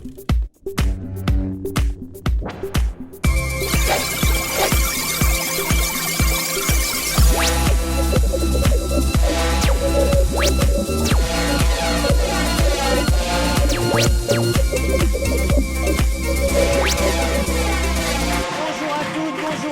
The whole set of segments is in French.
Bonjour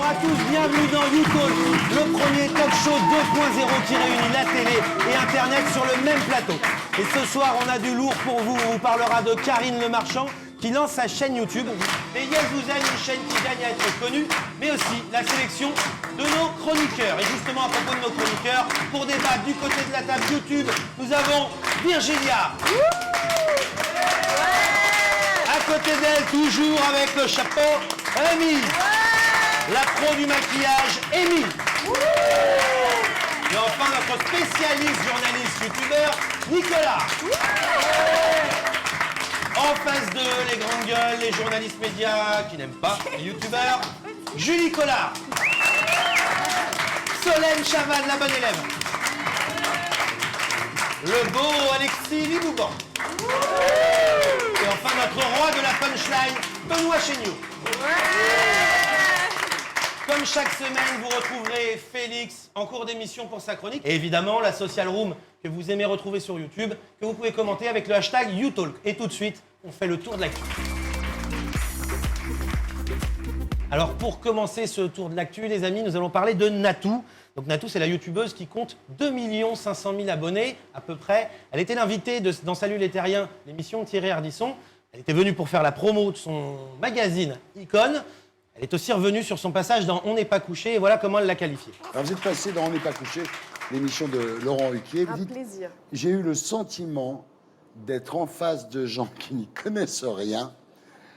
à tous, bienvenue dans YouTalk, le premier talk show 2.0 qui réunit la télé et Internet sur le même plateau. Et ce soir, on a du lourd pour vous. On vous parlera de Karine Le Marchand qui lance sa chaîne YouTube. Et Yes Vous Aime, une chaîne qui gagne à être connue, mais aussi la sélection de nos chroniqueurs. Et justement, à propos de nos chroniqueurs, pour débattre du côté de la table YouTube, nous avons Virginia. À côté d'elle, toujours avec le chapeau, Amy. La pro du maquillage, Amy. Et enfin, notre spécialiste journaliste youtubeur, Nicolas. En face d'eux, les grandes gueules, les journalistes médias qui n'aiment pas les youtubeurs, Julie Collard. Solène Chavannes, la bonne élève. Le beau Alexis Libouban. Et enfin, notre roi de la punchline, Benoît Chéniaud. Comme chaque semaine, vous retrouverez Félix en cours d'émission pour sa chronique. Et évidemment, la Social Room que vous aimez retrouver sur YouTube, que vous pouvez commenter avec le hashtag YouTalk. Et tout de suite, on fait le tour de l'actu. Alors pour commencer ce tour de l'actu, les amis, nous allons parler de Natou. Donc Natou, c'est la youtubeuse qui compte 2 500 000 abonnés à peu près. Elle était l'invitée dans Salut les Terriens, l'émission de Thierry Ardisson. Elle était venue pour faire la promo de son magazine Icône. Elle est aussi revenue sur son passage dans On n'est pas couché et voilà comment elle l'a qualifié. Alors vous êtes passé dans On n'est pas couché, l'émission de Laurent Ruquier. Un plaisir. J'ai eu le sentiment d'être en face de gens qui n'y connaissent rien.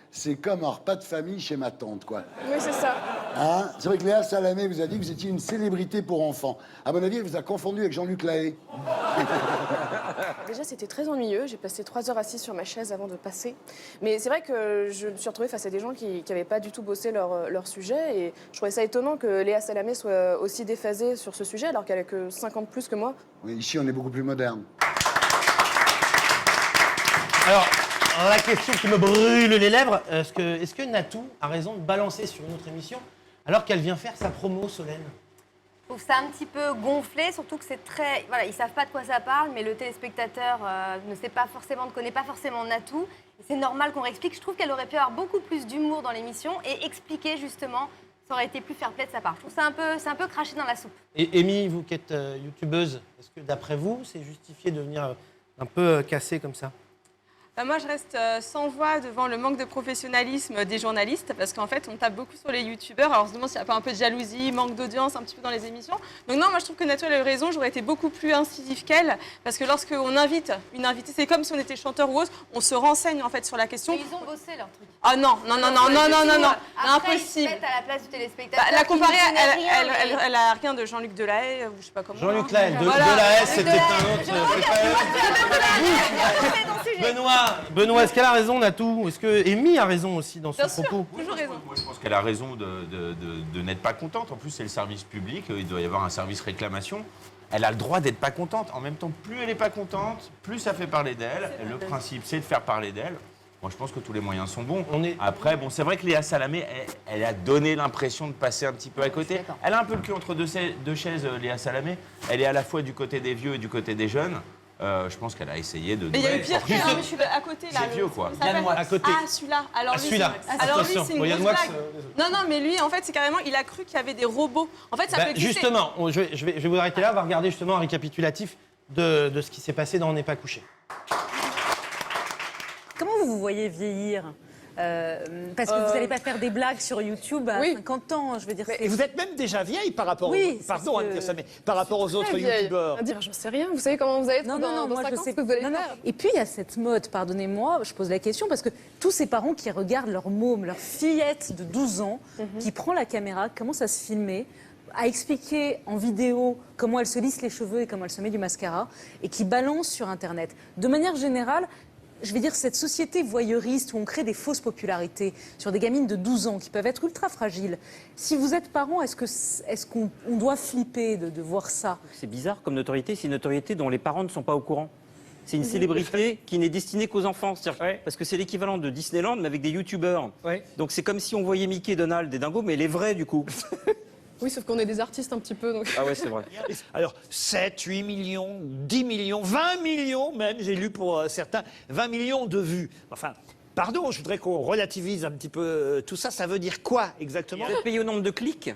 C'est comme un repas de famille chez ma tante, quoi. Oui, c'est ça. Hein? C'est vrai que Léa Salamé vous a dit que vous étiez une célébrité pour enfants. À mon avis, elle vous a confondu avec Jean-Luc Lahaye. Déjà, c'était très ennuyeux. J'ai passé 3 heures assise sur ma chaise avant de passer. Mais c'est vrai que je me suis retrouvée face à des gens qui n'avaient pas du tout bossé leur sujet. Et je trouvais ça étonnant que Léa Salamé soit aussi déphasée sur ce sujet, alors qu'elle a que 5 ans de plus que moi. Oui, ici, on est beaucoup plus moderne. Alors, la question qui me brûle les lèvres, est-ce que Natou a raison de balancer sur une autre émission alors qu'elle vient faire sa promo, Solène? Je trouve ça un petit peu gonflé, surtout que c'est très... Voilà, ils savent pas de quoi ça parle, mais le téléspectateur ne connaît pas forcément Natou. Et c'est normal qu'on réexplique. Je trouve qu'elle aurait pu avoir beaucoup plus d'humour dans l'émission et expliquer justement, ça aurait été plus fair-play de sa part. Je trouve ça c'est un peu craché dans la soupe. Et Amy, vous qui êtes youtubeuse, est-ce que d'après vous, c'est justifié de venir un peu casser comme ça? Moi, je reste sans voix devant le manque de professionnalisme des journalistes, parce qu'en fait, on tape beaucoup sur les youtubeurs. Alors, on se demande s'il n'y a pas un peu de jalousie, manque d'audience un petit peu dans les émissions. Donc non, moi, je trouve que Natou a eu raison. J'aurais été beaucoup plus incisif qu'elle, parce que lorsqu'on invite une invitée, c'est comme si on était chanteur ou autre, on se renseigne en fait sur la question. Mais ils ont bossé leur truc. Ah non, Après, impossible. Ils se mettent à la place du téléspectateur. La comparer, qui ne connaît rien, mais- elle a rien de Jean-Luc Delahaye, ou je sais pas comment. Jean-Luc Lahaye, Voilà. Delahaye, c'était un autre... c'est pas eux. Benoît, est-ce qu'elle a raison, Natou? Est-ce que Amy a raison aussi dans son Bien sûr, propos? toujours raison. Moi, je pense qu'elle a raison de n'être pas contente. En plus, c'est le service public. Il doit y avoir un service réclamation. Elle a le droit d'être pas contente. En même temps, plus elle n'est pas contente, plus ça fait parler d'elle. Le principe, c'est de faire parler d'elle. Moi, je pense que tous les moyens sont bons. Après, bon, c'est vrai que Léa Salamé, elle a donné l'impression de passer un petit peu à côté. Elle a un peu le cul entre deux chaises, Léa Salamé. Elle est à la fois du côté des vieux et du côté des jeunes. Je pense qu'elle a essayé de... Mais il y a eu pire que ça, je suis à côté là. C'est vieux, quoi. À côté. Ah, celui-là. Alors lui, celui-là. Alors lui, Attention, c'est une Yann grosse Wax, blague. Non, mais lui, en fait, c'est carrément, il a cru qu'il y avait des robots. En fait, ça peut exister. Justement, je vais vous arrêter là, on va regarder justement un récapitulatif de ce qui s'est passé dans On n'est pas couché. Comment vous vous voyez vieillir parce que vous n'allez pas faire des blagues sur YouTube à 50 ans, je veux dire. Et vous êtes même déjà vieille par rapport, pardon de dire ça, mais par rapport aux autres youtubeurs. J'en sais rien. Vous savez comment vous allez être dans moi 5 je ans, sais ce que vous allez faire. Et puis il y a cette mode, pardonnez-moi, je pose la question parce que tous ces parents qui regardent leur môme, leur fillette de 12 ans, qui prend la caméra, commence à se filmer, à expliquer en vidéo comment elle se lisse les cheveux et comment elle se met du mascara, et qui balance sur Internet. De manière générale, je vais dire, cette société voyeuriste où on crée des fausses popularités sur des gamines de 12 ans qui peuvent être ultra fragiles. Si vous êtes parent, est-ce qu'on doit flipper de voir ça? C'est bizarre comme notoriété, c'est une notoriété dont les parents ne sont pas au courant. c'est une célébrité qui n'est destinée qu'aux enfants. Ouais. Parce que c'est l'équivalent de Disneyland, mais avec des youtubeurs. Ouais. Donc c'est comme si on voyait Mickey, Donald et Dingo, mais les vrais du coup. Oui, sauf qu'on est des artistes un petit peu, donc... Ah ouais, c'est vrai. Alors, 7, 8 millions, 10 millions, 20 millions même, j'ai lu pour certains, 20 millions de vues. Enfin, pardon, je voudrais qu'on relativise un petit peu tout ça. Ça veut dire quoi exactement? Vous êtes payé au nombre de clics?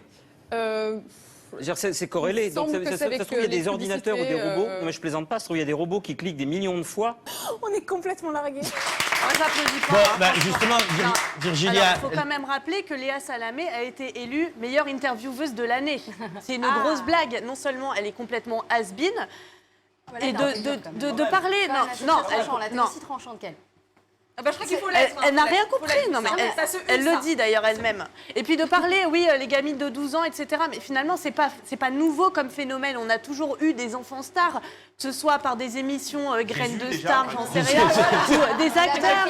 Je veux dire, c'est corrélé. Il Donc semble que ça c'est se avec, trouve, il y a des les ordinateurs ou des publicités, robots. Non, mais je plaisante pas. Ça se trouve, il y a des robots qui cliquent des millions de fois. On est complètement largués. Moi, j'applaudis pas. Bon, hein, bah, franchement. justement, Non. Virginia... Alors, il faut quand même rappeler que Léa Salamé a été élue meilleure intervieweuse de l'année. C'est une grosse blague. Non seulement elle est complètement has-been, et de parler... Non, Elle est non. aussi tranchante qu'elle. Ah bah, je crois qu'il faut Elle, l'être. elle n'a rien Faut compris, l'être. non mais Ça se elle use, le ça. dit d'ailleurs elle-même. Et puis de parler, oui, les gamines de 12 ans, etc. Mais finalement, c'est pas nouveau comme phénomène. On a toujours eu des enfants stars, que ce soit par des émissions graines de stars, j'en sais rien, ou des acteurs.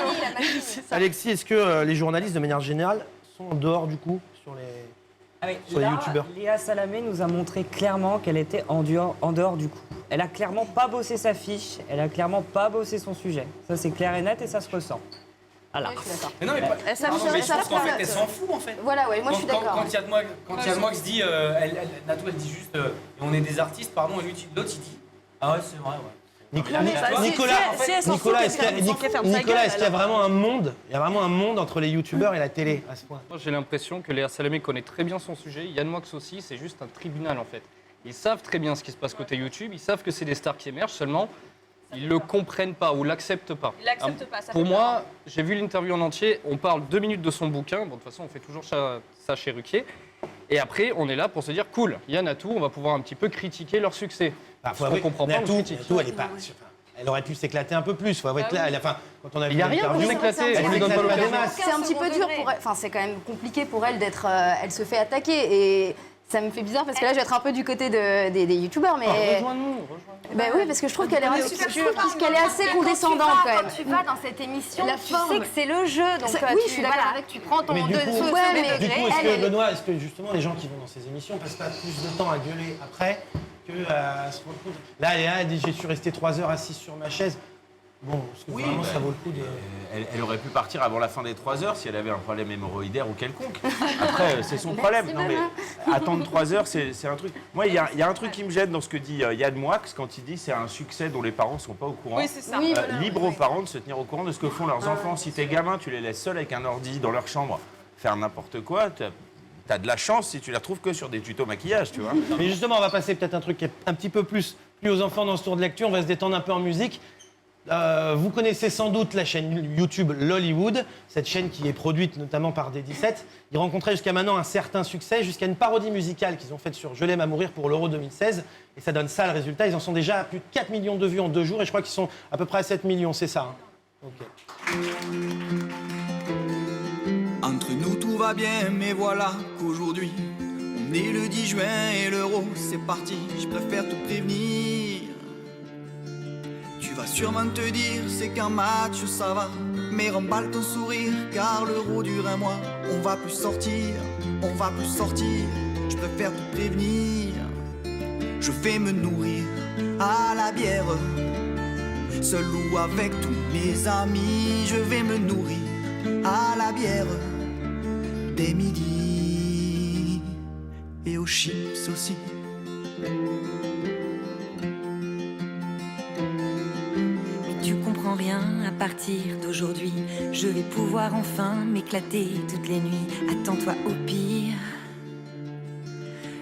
Alexis, est-ce que les journalistes, de manière générale, sont en dehors du coup sur les youtubeurs? Léa Salamé nous a montré clairement qu'elle était en dehors du coup. Elle a clairement pas bossé sa fiche, elle a clairement pas bossé son sujet. Ça c'est clair et net et ça se ressent. Voilà. Mais non, mais pas. Elle Pardon, mais je ça pense qu'en fait, elle s'en fout en fait. Voilà, ouais, moi je suis d'accord. Quand Yadmoix dit, Natou elle dit juste, on est des artistes, pardon, et l'autre il dit, ah ouais, c'est vrai, ouais. Nicolas, si elle s'en fout, est-ce qu'il y a- qu'elle ferme sa Nicolas, gueule, est-ce qu'il y a vraiment un monde, entre les youtubeurs et la télé à ce point? Moi, j'ai l'impression que Léa Salamé connaît très bien son sujet. Yann Moix aussi, c'est juste un tribunal en fait. Ils savent très bien ce qui se passe côté YouTube, ils savent que c'est des stars qui émergent, seulement ils le comprennent pas ou l'acceptent pas. Il l'accepte pas, ça Pour fait moi, j'ai vu l'interview en entier, on parle 2 minutes de son bouquin, bon de toute façon on fait toujours ça chez Ruquier, et après on est là pour se dire cool, Yann Natou, on va pouvoir un petit peu critiquer leur succès. Faut on comprend pas, on Natou, critique. elle est pas... Elle aurait pu s'éclater un peu plus, faut avouer que là, enfin, quand on a vu Il y a rien pour l'interview, s'éclater, elle on lui donne pas s'éclate des l'occasion. masses. C'est un petit peu dur pour elle. Enfin, c'est quand même compliqué pour elle d'être. Elle se fait attaquer et ça me fait bizarre parce que là, je vais être un peu du côté des youtubeurs, mais. Rejoins-nous. Ben oui, parce que je trouve qu'elle est assez condescendante quand même. Quand tu vas dans cette émission, La tu forme. sais que c'est le jeu. Donc oui, je suis d'accord avec. Tu prends ton Mais du coup, second du coup, degré. est-ce que, Elle, Benoît, est-ce que justement les gens qui vont dans ces émissions passent pas plus de temps à gueuler après que à se rendre compte? Là, Léa, elle dit j'ai su rester 3 heures assise sur ma chaise. Bon, est-ce que vraiment ça vaut le coup de... Elle aurait pu partir avant la fin des 3 heures si elle avait un problème hémorroïdaire ou quelconque. Après, c'est son problème. Non, mais attendre 3 heures, c'est un truc. Moi, il y a un truc qui me gêne dans ce que dit Yann Moix quand il dit c'est un succès dont les parents ne sont pas au courant. Oui, c'est ça. Oui, voilà. Libre aux parents de se tenir au courant de ce que font leurs enfants. Si t'es gamin, tu les laisses seuls avec un ordi dans leur chambre faire n'importe quoi. T'as de la chance si tu les retrouves que sur des tutos maquillage, tu vois. Mais justement, on va passer peut-être un truc qui est un petit peu plus aux enfants dans ce tour de lecture. On va se détendre un peu en musique. Vous connaissez sans doute la chaîne YouTube Lollywood, cette chaîne qui est produite notamment par D17. Ils rencontraient jusqu'à maintenant un certain succès, jusqu'à une parodie musicale qu'ils ont faite sur Je l'aime à mourir pour l'Euro 2016. Et ça donne ça le résultat. Ils en sont déjà à plus de 4 millions de vues en 2 jours et je crois qu'ils sont à peu près à 7 millions, c'est ça, hein. Ok. Entre nous tout va bien, mais voilà qu'aujourd'hui on est le 10 juin et l'Euro c'est parti. Je préfère te prévenir. Tu vas sûrement te dire c'est qu'un match ça va, mais remballe ton sourire car l'Euro dure un mois. On va plus sortir, je préfère te prévenir. Je vais me nourrir à la bière, seul ou avec tous mes amis. Je vais me nourrir à la bière dès midi et aux chips aussi. Tu comprends rien, à partir d'aujourd'hui, je vais pouvoir enfin m'éclater toutes les nuits. Attends-toi au pire.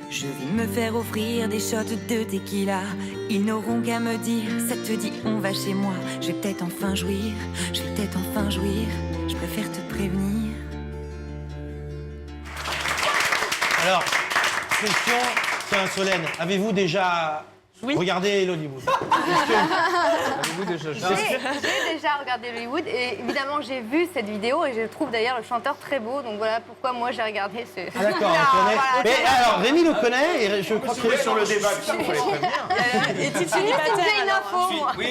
Je vais me faire offrir des shots de tequila. Ils n'auront qu'à me dire, ça te dit on va chez moi. Je vais peut-être enfin jouir, je préfère te prévenir. Alors, question, tiens, Solène, avez-vous déjà regardé Lollywood? Avez-vous déjà J'ai déjà regardé Hollywood et évidemment j'ai vu cette vidéo et je trouve d'ailleurs le chanteur très beau. Donc voilà pourquoi moi j'ai regardé ce. Ah d'accord, on connaît. Mais alors, Rémi le connaît et je crois que sur le débat, il faut les prévenir. Est-il célibataire C'est une info. Oui,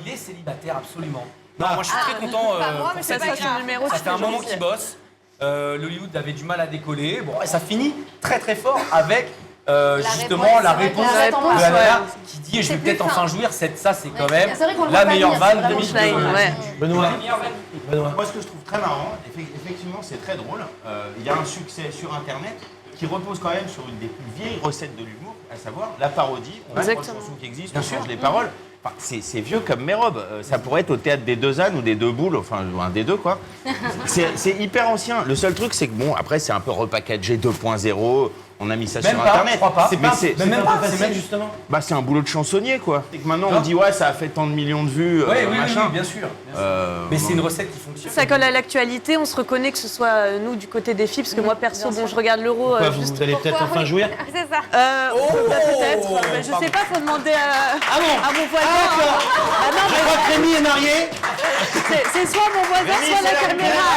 il est célibataire, absolument. Non, moi je suis très content. Pas moi, mais c'est pas son numéro. Ça fait un moment qu'il bosse. L'Hollywood avait du mal à décoller. Bon, et ça finit très très fort avec justement la réponse de la nana qui dit je vais peut-être enfin jouir, ça c'est quand même la meilleure vanne de Michel. Benoît. Moi, ce que je trouve très marrant, effectivement, c'est très drôle. Il y a un succès sur Internet qui repose quand même sur une des plus vieilles recettes de l'humour, à savoir la parodie. On a une chanson qui existe, on change les paroles. Enfin, c'est vieux comme mes robes. Ça pourrait être au théâtre des Deux Ânes ou des Deux Boules, enfin un des deux quoi. C'est hyper ancien. Le seul truc, c'est que bon, après, c'est un peu repackagé 2.0. On a mis ça sur Internet. Je crois pas. C'est même pas facile, justement. Bah, c'est un boulot de chansonnier, quoi. Et que maintenant, on dit, ouais, ça a fait tant de millions de vues, machin. Oui, bien sûr. Mais c'est une recette qui fonctionne. Ça colle à l'actualité, on se reconnaît que ce soit nous du côté des filles, parce que moi perso, bon, je regarde l'Euro. Vous allez peut-être enfin jouir? C'est ça. Peut-être. Je sais pas, faut demander à mon voisin. Je crois que Rémi est marié. C'est soit mon voisin, soit la caméra.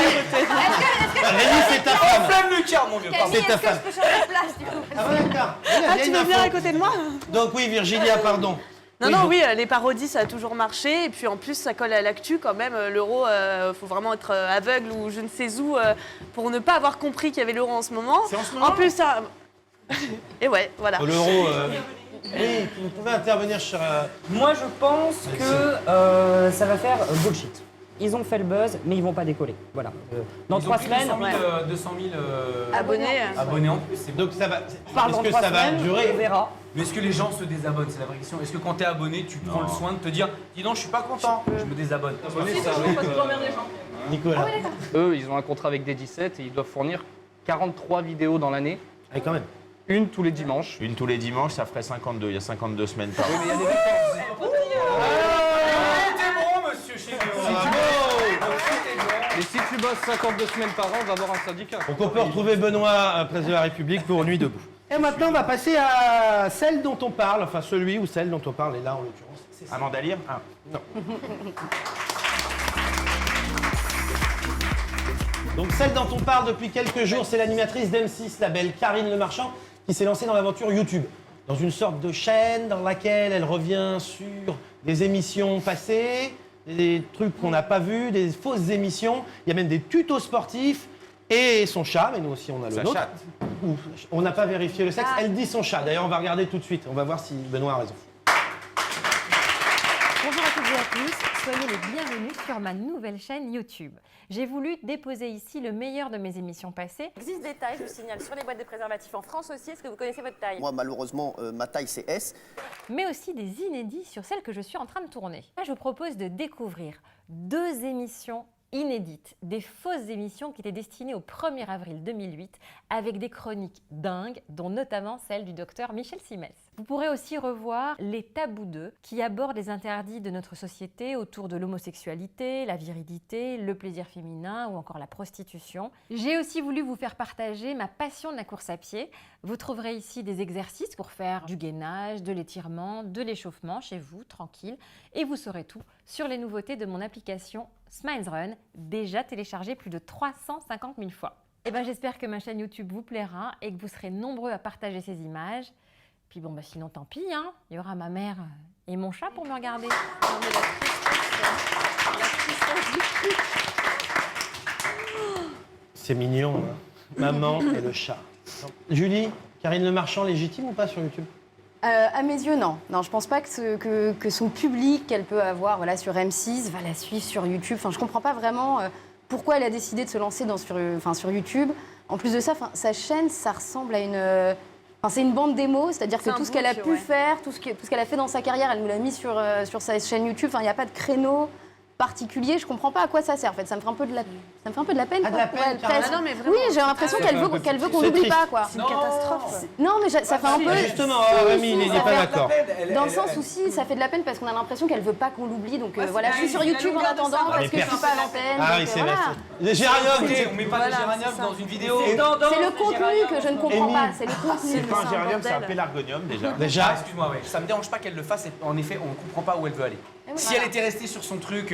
Rémi, c'est ta femme. Flamme le cœur, mon vieux. C'est ta femme. Je peux changer de place, du coup. Ah d'accord. Tu veux venir à côté de moi? Donc oui, Virgilia, pardon. Oui, les parodies, ça a toujours marché. Et puis en plus, ça colle à l'actu quand même. L'Euro, faut vraiment être aveugle ou je ne sais où pour ne pas avoir compris qu'il y avait l'Euro en ce moment. C'est en ce moment. En plus, ça... Et ouais, voilà. L'Euro... Oui, vous pouvez intervenir sur... Moi, je pense que ça va faire bullshit. Ils ont fait le buzz, mais ils vont pas décoller. Voilà. Dans 3 semaines... 200 000 Abonnés en plus. Donc ça va... Pardon, Est-ce que ça va durer? On verra. Mais est-ce que les gens se désabonnent? C'est la vraie question. Est-ce que quand tu es abonné, tu prends le soin de te dire dis donc, je suis pas content, je me désabonne? Nicolas. Eux, ils ont un contrat avec D17 et ils doivent fournir 43 vidéos dans l'année. Ah, quand même. Une tous les dimanches. Une tous les dimanches, ça ferait 52. Il y a 52 semaines par an. Mais il y a des T'es bon, monsieur Chénéo. Et si tu bosses 52 semaines par an, on va avoir un syndicat. Donc on peut retrouver Benoît, place de la République, pour Nuit debout. Et maintenant, on va passer à celle dont on parle, enfin celui ou celle dont on parle, et là en l'occurrence, c'est ça. Amanda Lear? Ah. Non. Donc celle dont on parle depuis quelques jours, c'est l'animatrice d'M6, la belle Karine Le Marchand, qui s'est lancée dans l'aventure YouTube. Dans une sorte de chaîne dans laquelle elle revient sur des émissions passées, des trucs qu'on n'a pas vus, des fausses émissions. Il y a même des tutos sportifs et son chat, mais nous aussi on a le nôtre. On n'a pas vérifié le sexe, elle dit son chat. D'ailleurs, on va regarder tout de suite, on va voir si Benoît a raison. Bonjour à toutes et à tous, soyez les bienvenus sur ma nouvelle chaîne YouTube. J'ai voulu déposer ici le meilleur de mes émissions passées. Il existe des tailles, je vous signale, sur les boîtes de préservatifs en France aussi. Est-ce que vous connaissez votre taille? Moi, malheureusement, ma taille, c'est S. Mais aussi des inédits sur celles que je suis en train de tourner. Là, je vous propose de découvrir 2 émissions inédites, des fausses émissions qui étaient destinées au 1er avril 2008 avec des chroniques dingues, dont notamment celle du docteur Michel Simès. Vous pourrez aussi revoir Les Tabous 2 qui abordent les interdits de notre société autour de l'homosexualité, la virilité, le plaisir féminin ou encore la prostitution. J'ai aussi voulu vous faire partager ma passion de la course à pied. Vous trouverez ici des exercices pour faire du gainage, de l'étirement, de l'échauffement chez vous, tranquille. Et vous saurez tout sur les nouveautés de mon application Smiles Run, déjà téléchargée plus de 350 000 fois. Et ben, j'espère que ma chaîne YouTube vous plaira et que vous serez nombreux à partager ces images. Puis bon, bah sinon tant pis, hein. Il y aura ma mère et mon chat pour me regarder. C'est mignon, hein. Maman et le chat. Julie, Karine Le Marchand, légitime ou pas sur YouTube? À mes yeux, non. Non, je pense pas que son public qu'elle peut avoir voilà, sur M6 va la suivre sur YouTube. Enfin, je comprends pas vraiment pourquoi elle a décidé de se lancer sur YouTube. En plus de ça, sa chaîne, ça ressemble à une... c'est une bande démo, c'est-à-dire que tout ce qu'elle a pu faire, tout ce qu'elle a fait dans sa carrière, elle nous l'a mis sur sa chaîne YouTube. Enfin, il n'y a pas de créneau particulier, je comprends pas à quoi ça sert en fait. Ça me fait un peu de la peine. Ah, de la peine, non, mais vraiment, oui, j'ai l'impression qu'elle veut qu'on n'oublie pas quoi. C'est une catastrophe. Non, mais ça fait un peu. Justement, Rémi, il n'est pas d'accord. Dans le sens où si, ça fait de la peine parce qu'on a l'impression qu'elle veut pas qu'on l'oublie. Donc voilà, je suis sur YouTube en attendant parce que je suis pas à l'antenne. Ah oui, c'est vrai. Les géraniums, on met pas des géraniums dans une vidéo. C'est le contenu que je ne comprends pas. C'est le contenu. C'est pas un géranium, c'est un pélargonium déjà. Excuse-moi, ouais. Ça me dérange pas qu'elle le fasse. En effet, on ne comprend pas où elle veut aller. Si elle était restée sur son truc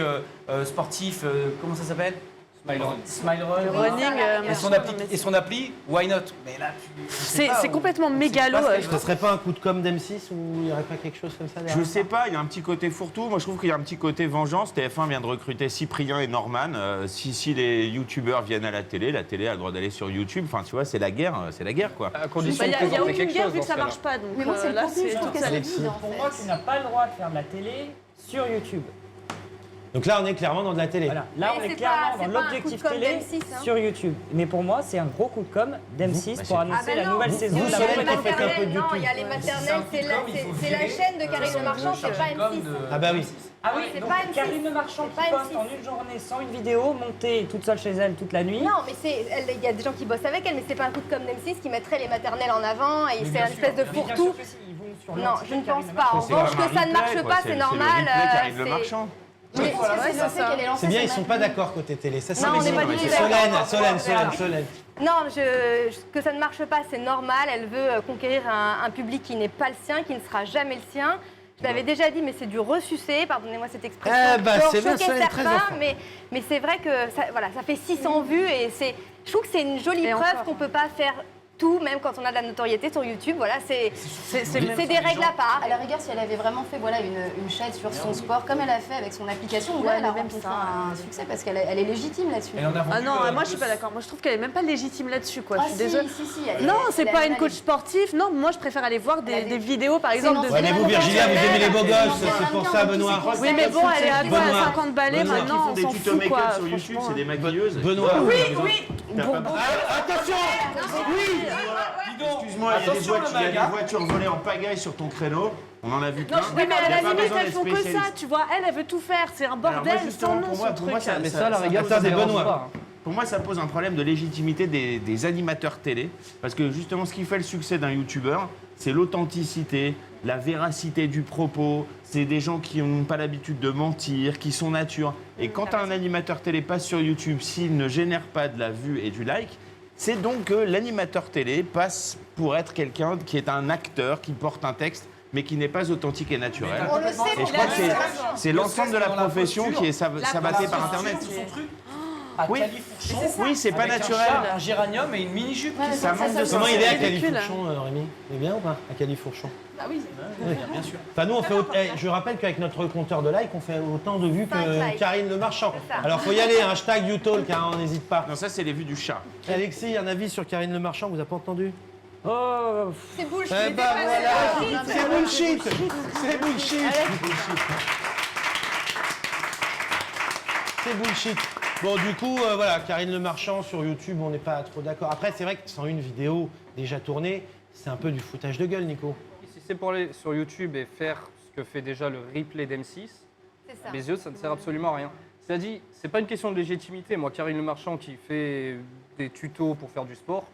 sportif, comment ça s'appelle? Smile Run. Le running, Et son appli, Why Not? Mais là, c'est complètement mégalo. Ce serait pas un coup de com' d'M6 ou il n'y aurait pas quelque chose comme ça derrière? Je sais pas, il y a un petit côté fourre-tout. Moi, je trouve qu'il y a un petit côté vengeance. TF1 vient de recruter Cyprien et Norman. Si les youtubeurs viennent à la télé a le droit d'aller sur YouTube. Enfin, tu vois, c'est la guerre, quoi. À condition Il de n'y a présenter aucune quelque guerre chose vu dans que ça ce cas-là. marche pas. Donc Mais moi, c'est le là, contenu, je trouve que ça Alexis. vide, en Pour fait. moi, tu n'as pas le droit de faire de la télé sur YouTube. Donc là, on est clairement dans de la télé. Voilà. Là, Mais on est c'est clairement pas- dans c'est pas un l'objectif coup de com' télé d'M6, hein. sur YouTube. Mais pour moi, c'est un gros coup de com' d'M6 pour annoncer Ah ben la non, nouvelle saison vous de la savez Voix qu'il des fait un peu Maternelles. de Non, YouTube. il y a les maternelles, c'est la chaîne de Karine Le Marchand, c'est pas M6. Ah bah oui. Ah oui, C'est donc pas M6. Karine Le Marchand C'est qui pas poste M6. en une journée sans une vidéo, montée toute seule chez elle toute la nuit. Non, mais il y a des gens qui bossent avec elle, mais c'est pas un coup de com' d'M6 qui mettrait les maternelles en avant et c'est une espèce de fourre-tout. Non, je ne pense pas. En revanche, que ça ne marche pas, c'est normal. Karine Le Marchand. Mais c'est censé qu'elle ait lancé C'est bien, son ils sont appli. pas d'accord côté télé. Ça, c'est Non, on n'est bien. pas du tout d'accord. Solène. Non, que ça ne marche pas, c'est normal. Elle veut conquérir un public qui n'est pas le sien, qui ne sera jamais le sien. Je l'avais déjà dit, mais c'est du ressucé, pardonnez-moi cette expression. c'est bien, choquer Solène, très certains, enfant. mais c'est vrai que ça fait 600 vues et je trouve que c'est une jolie preuve qu'on ne peut pas faire tout, même quand on a de la notoriété sur YouTube. Voilà, c'est des règles à part. À la rigueur, si elle avait vraiment fait une chaîne sur son sport, comme elle a fait avec son application, là, elle a rencontré un succès parce qu'elle est légitime là-dessus. Ah non, moi je suis pas d'accord. Moi je trouve qu'elle est même pas légitime là-dessus, quoi. Ah, Je suis si, désolée. si, elle est- Non, c'est elle a pas une une coach sportive. Non, moi je préfère aller voir des vidéos, par exemple, de. Ouais, mais vous, Virginia, vous aimez les beaux gosses, c'est pour ça, Benoît. Oui, mais bon, elle est à quoi, à Benoît. 50 balais Benoît. maintenant, on Des s'en tutos fout, quoi. make-up sur YouTube, c'est des maquilleuses. Benoît. Oui. Attention. Oui. Excuse-moi, il y a des voitures volées en pagaille sur ton créneau. On en a vu plein. Oui, mais à Il y a la pas limite, besoin elles d'être font que ça, spécialiste. tu vois. Elle veut tout faire. C'est un Alors, moi, bordel justement, sans nom, pour moi, son truc. Mais ça, à la rigueur, ça Attendez, dérange Benoît. pas. Pour moi, ça pose un problème de légitimité des animateurs télé. Parce que justement, ce qui fait le succès d'un youtubeur, c'est l'authenticité, la véracité du propos. C'est des gens qui n'ont pas l'habitude de mentir, qui sont nature. Et quand un animateur télé passe sur YouTube, s'il ne génère pas de la vue et du like, c'est donc que l'animateur télé passe pour être quelqu'un qui est un acteur, qui porte un texte, mais qui n'est pas authentique et naturel. On le sait, Et je crois que c'est l'ensemble de la profession qui est sabattée par Internet. Oui, oui, c'est pas naturel. Un géranium et une mini-jupe. Ça manque de Comment il est à ridicule, Califourchon, Rémi? Il est bien ou pas à Califourchon? Ah oui, bien sûr. Enfin, nous, on fait. Je rappelle qu'avec notre compteur de likes, on fait autant de vues 5 que likes. Karine Le Marchand. C'est ça. Alors, faut y aller, hashtag YouTalk, hein, on n'hésite pas. Non, ça, c'est les vues du chat. Alexis, un avis sur Karine Le Marchand, vous avez pas entendu? Oh, C'est bullshit. Eh ben voilà, c'est bullshit. C'est bullshit. C'est bullshit. Bon, du coup, voilà, Karine Le Marchand sur YouTube, on n'est pas trop d'accord. Après, c'est vrai que sans une vidéo déjà tournée, c'est un peu du foutage de gueule, Nico. Si c'est pour aller sur YouTube et faire ce que fait déjà le replay d'M6, C'est ça. à mes yeux, ça ne sert absolument à rien. C'est dit, c'est pas une question de légitimité. Moi, Karine Le Marchand qui fait des tutos pour faire du sport,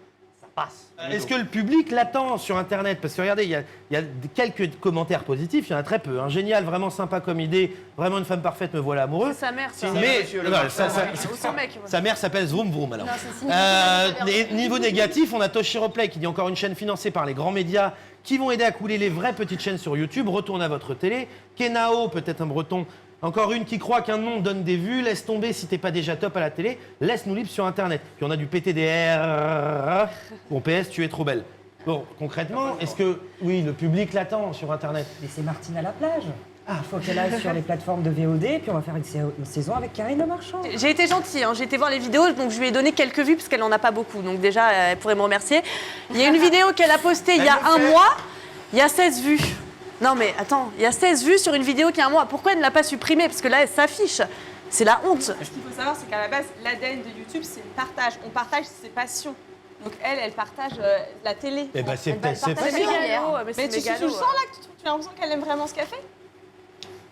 ça passe. Est-ce que le public l'attend sur Internet? Parce que regardez, il y a quelques commentaires positifs, il y en a très peu. Génial, vraiment sympa comme idée, vraiment une femme parfaite, me voilà amoureux. C'est sa mère, ça. Mais non, Ou son mec. ouais. sa mère s'appelle Vroom Vroom alors. Non, c'est significatif. Niveau négatif, on a Toshiro Play qui dit encore une chaîne financée par les grands médias qui vont aider à couler les vraies petites chaînes sur YouTube. Retourne à votre télé. Kenao, peut-être un breton. Encore une qui croit qu'un nom donne des vues. Laisse tomber si t'es pas déjà top à la télé. Laisse-nous libre sur Internet. Puis on a du PTDR. Bon, PS, tu es trop belle. Bon, concrètement, est-ce que, oui, le public l'attend sur Internet? laissez Martine à la plage. Il faut qu'elle aille sur les plateformes de VOD, puis on va faire une saison avec Karine Le Marchand. J'ai été gentille, hein. J'ai été voir les vidéos, donc je lui ai donné quelques vues parce qu'elle n'en a pas beaucoup. Donc déjà, elle pourrait me remercier. Il y a une vidéo qu'elle a postée il y a un mois, il y a 16 vues. Non mais attends, il y a 16 vues sur une vidéo qui a un mois. Pourquoi elle ne l'a pas supprimée? Parce que là, elle s'affiche. C'est la honte. Ce qu'il faut savoir, c'est qu'à la base, l'ADN de YouTube, c'est le partage. On partage ses passions. Donc elle partage la télé. Eh ben, c'est peut-être. C'est c'est- mégalo, mais Mais c'est tu le mégalo. sens là que tu as l'impression qu'elle aime vraiment ce qu'elle fait?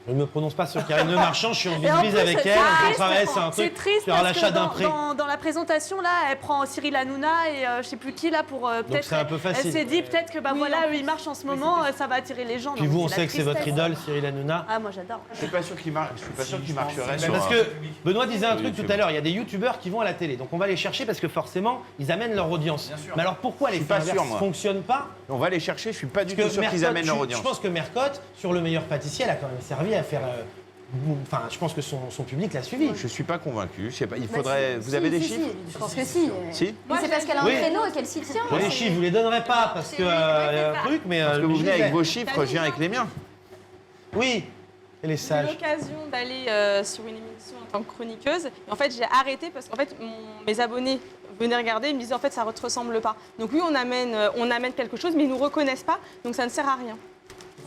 Je ne me prononce pas sur Karine Le Marchand, je suis en Et en vis-vis plus, avec c'est elle. triste, On travaille, c'est un C'est truc triste sur parce l'achat que d'un dans, prêt. dans la présentation, là, elle prend Cyril Hanouna et je sais plus qui, là, pour peut-être... c'est un peu facile. Elle s'est dit peut-être que, bah voilà, il marche en ce moment, ça va attirer les gens. Puis Non, vous, mais on la sait que c'est votre tristesse. idole, Cyril Hanouna. Ah, moi, j'adore. Je suis pas sûr qu'il marcherait sur. Parce que Benoît disait un truc YouTube. tout à l'heure, il y a des youtubeurs qui vont à la télé, donc on va les chercher parce que forcément, ils amènent leur audience. Mais alors pourquoi les Je suis pas faits sûr, inverses moi. fonctionnent pas? On va les chercher, je suis pas du Parce tout que sûr qu'ils Mercotte, amènent leur audience. Je pense que Mercotte, sur Le Meilleur Pâtissier, elle a quand même servi à faire Enfin, je pense que son public l'a suivi. Je suis pas convaincu. Je sais pas. Il faudrait. Vous avez des chiffres? Je pense que si. Si. Mais c'est parce qu'elle a un créneau et qu'elle s'y tient. Moi, les chiffres, je vous les donnerai pas parce que un truc, mais Parce que vous je venez les ai. avec vos chiffres, je viens avec les miens. Oui. Elle est J'ai eu sage. l'occasion d'aller sur une émission en tant que chroniqueuse. Et en fait, j'ai arrêté parce qu'en fait, mes abonnés venaient regarder et me disaient en fait, ça ne te ressemble pas. Donc oui, on amène quelque chose, mais ils ne nous reconnaissent pas, donc ça ne sert à rien.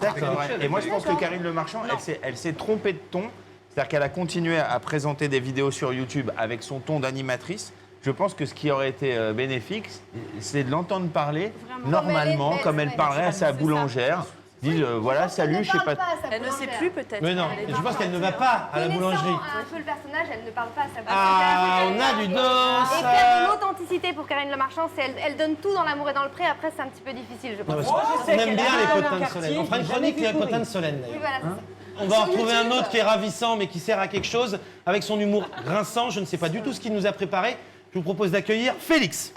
D'accord. Et moi, je pense que Karine Le Marchand, elle s'est trompée de ton. C'est-à-dire qu'elle a continué à présenter des vidéos sur YouTube avec son ton d'animatrice. Je pense que ce qui aurait été bénéfique, c'est de l'entendre parler normalement, comme elle parlerait à sa boulangère. Dit voilà, salut, je sais pas. Elle ne sait plus peut-être. Mais non, je pense qu'elle ne va pas à la boulangerie. Un peu le personnage, elle ne parle pas à sa boulangerie. Ah, on a du dos. Et faire de l'authenticité pour Karine Le Marchand, c'est elle donne tout dans l'amour et dans le pré. Après, c'est un petit peu difficile, je pense. On aime bien les potins de Solène. On fera une chronique les potins de Solène Oui, d'ailleurs. voilà, c'est ça. On va en retrouver un autre qui est ravissant mais qui sert à quelque chose avec son humour grinçant. Je ne sais pas du tout ce qu'il nous a préparé. Je vous propose d'accueillir Félix.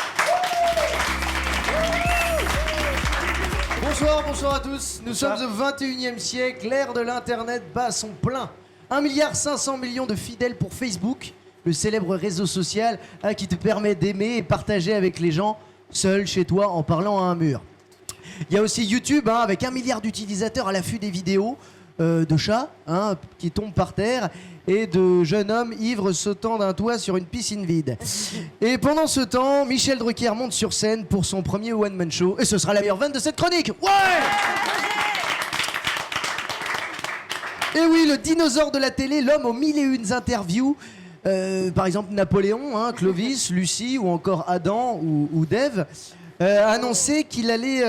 Bonsoir à tous. Nous sommes au 21e siècle, l'ère de l'Internet bat son plein. 1,5 milliard de fidèles pour Facebook, le célèbre réseau social qui te permet d'aimer et partager avec les gens, seul chez toi en parlant à un mur. Il y a aussi YouTube avec 1 milliard d'utilisateurs à l'affût des vidéos de chats qui tombent par terre et de jeunes hommes ivres sautant d'un toit sur une piscine vide. Et pendant ce temps, Michel Drucker monte sur scène pour son premier one-man show et ce sera la meilleure vanne de cette chronique. Ouais! Et oui, le dinosaure de la télé, l'homme aux 1001 interviews. Par exemple, Napoléon, Clovis, Lucie ou encore Adam ou Dave. A annoncé qu'il allait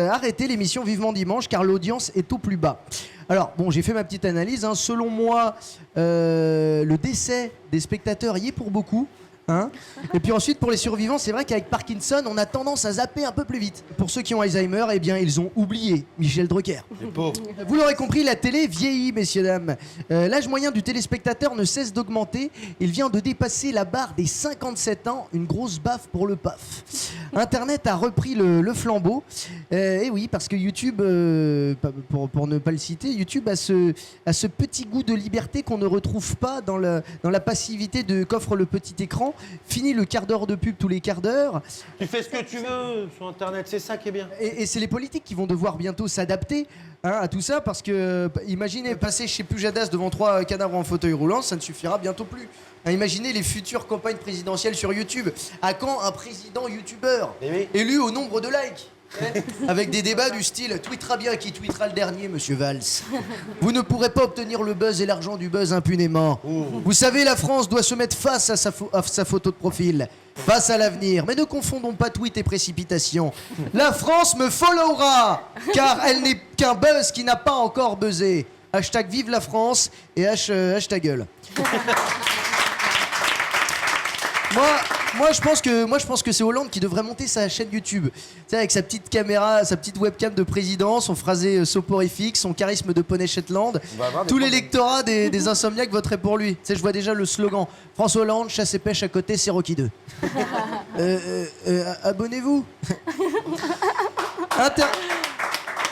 arrêter l'émission Vivement Dimanche car l'audience est au plus bas. Alors, bon, j'ai fait ma petite analyse. Selon moi, le décès des spectateurs y est pour beaucoup. Et puis ensuite, pour les survivants, c'est vrai qu'avec Parkinson, on a tendance à zapper un peu plus vite. Pour ceux qui ont Alzheimer, eh bien, ils ont oublié Michel Drucker. Vous l'aurez compris, la télé vieillit, messieurs, dames. L'âge moyen du téléspectateur ne cesse d'augmenter. Il vient de dépasser la barre des 57 ans. Une grosse baffe pour le PAF. Internet a repris le flambeau. Et oui, parce que YouTube, pour ne pas le citer, YouTube a ce petit goût de liberté qu'on ne retrouve pas dans la passivité qu'offre le petit écran. Fini le quart d'heure de pub tous les quarts d'heure. Tu fais ce que tu veux sur Internet, c'est ça qui est bien. Et c'est les politiques qui vont devoir bientôt s'adapter à tout ça parce que, imaginez, passer chez Pujadas devant 3 cadavres en fauteuil roulant, ça ne suffira bientôt plus. Imaginez les futures campagnes présidentielles sur YouTube. À quand un président youtubeur élu au nombre de likes avec des débats du style « Tweetera bien qui tweetera le dernier, monsieur Valls ». Vous ne pourrez pas obtenir le buzz et l'argent du buzz impunément. Vous savez, la France doit se mettre face à sa photo de profil, face à l'avenir. Mais ne confondons pas tweet et précipitation. La France me followera, car elle n'est qu'un buzz qui n'a pas encore buzzé. Hashtag vive la France et hashtag gueule. Moi, je pense que c'est Hollande qui devrait monter sa chaîne YouTube. Tu sais, avec sa petite caméra, sa petite webcam de président, son phrasé soporifique, son charisme de poney Shetland. Tous les lectorats des insomniaques voteraient pour lui. Tu sais, je vois déjà le slogan François Hollande, chasse et pêche à côté, c'est Rocky 2. Abonnez-vous.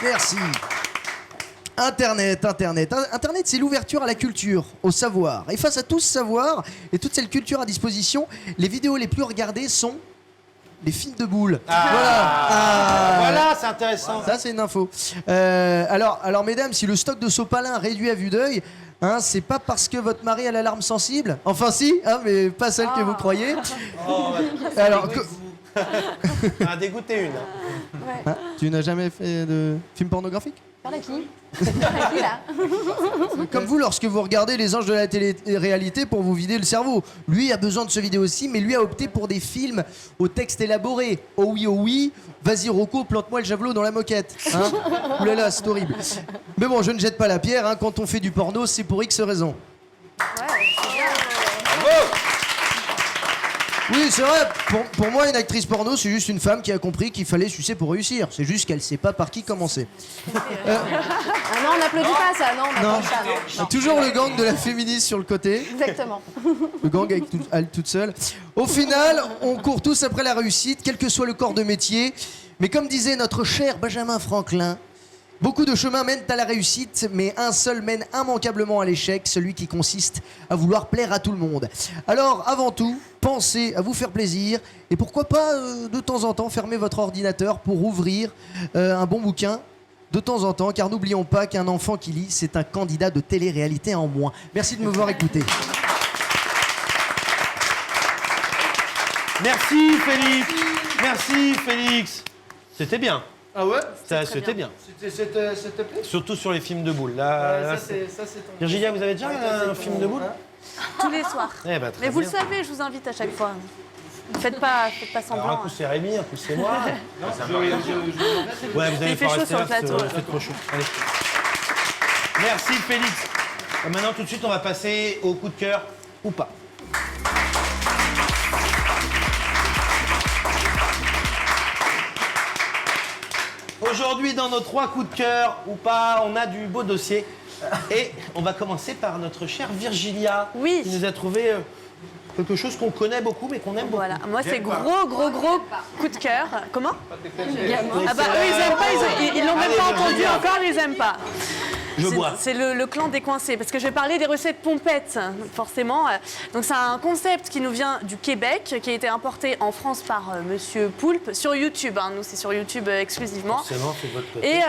Merci. Internet, c'est l'ouverture à la culture, au savoir. Et face à tout ce savoir et toute cette culture à disposition, les vidéos les plus regardées sont les films de boules. Voilà, c'est intéressant. Ça, c'est une info. Alors, mesdames, si le stock de sopalin réduit à vue d'œil, c'est pas parce que votre mari a l'alarme sensible. Enfin, si, mais pas celle que vous croyez. Alors, a dégoûté une. Tu n'as jamais fait de film pornographique? Parle à qui? À qui, là? Comme vous, lorsque vous regardez Les Anges de la télé-réalité pour vous vider le cerveau. Lui a besoin de se vider aussi, mais lui a opté pour des films au texte élaboré. Oh oui, vas-y Rocco, plante-moi le javelot dans la moquette. Ouh là là, c'est horrible. Mais bon, je ne jette pas la pierre, quand on fait du porno, c'est pour X raisons. Oui, c'est vrai. Pour moi, une actrice porno, c'est juste une femme qui a compris qu'il fallait sucer pour réussir. C'est juste qu'elle sait pas par qui commencer. Ah non, on n'applaudit pas ça, non, on n'applaudit pas, non. Toujours le gang de la féministe sur le côté. Exactement. Le gang avec elle toute seule. Au final, on court tous après la réussite, quel que soit le corps de métier. Mais comme disait notre cher Benjamin Franklin, Beaucoup de chemins mènent à la réussite, mais un seul mène immanquablement à l'échec, celui qui consiste à vouloir plaire à tout le monde. Alors, avant tout, pensez à vous faire plaisir, et pourquoi pas, de temps en temps, fermer votre ordinateur pour ouvrir un bon bouquin, de temps en temps, car n'oublions pas qu'un enfant qui lit, c'est un candidat de télé-réalité en moins. Merci de me voir écouter. Merci Félix. Merci Félix. C'était bien. Ah ouais? C'était bien. C'était plaît? Surtout sur les films de boules. Là, Virginia, vous avez déjà un film de boules? Tous les soirs. Eh ben, très Mais vous bien. le savez, je vous invite à chaque fois. Faites pas semblant. Alors, un coup c'est Rémi, un coup c'est moi. Ouais, vous allez Il fait pas chaud rester sur là, le plateau. c'est trop chaud. Allez. Merci Félix. Maintenant tout de suite on va passer au coup de cœur ou pas. Aujourd'hui, dans nos 3 coups de cœur ou pas, on a du beau dossier. Et on va commencer par notre chère Virginia, qui nous a trouvé quelque chose qu'on connaît beaucoup, mais qu'on aime beaucoup. Voilà, moi c'est gros coup de cœur. Comment? Ah bah eux ils aiment pas, ils l'ont même pas entendu encore, ils aiment pas. C'est le clan des coincés, parce que je vais parler des recettes pompettes, forcément. Donc c'est un concept qui nous vient du Québec, qui a été importé en France par Monsieur Poulpe sur YouTube. Nous c'est sur YouTube exclusivement. Forcément, c'est votre côté. Et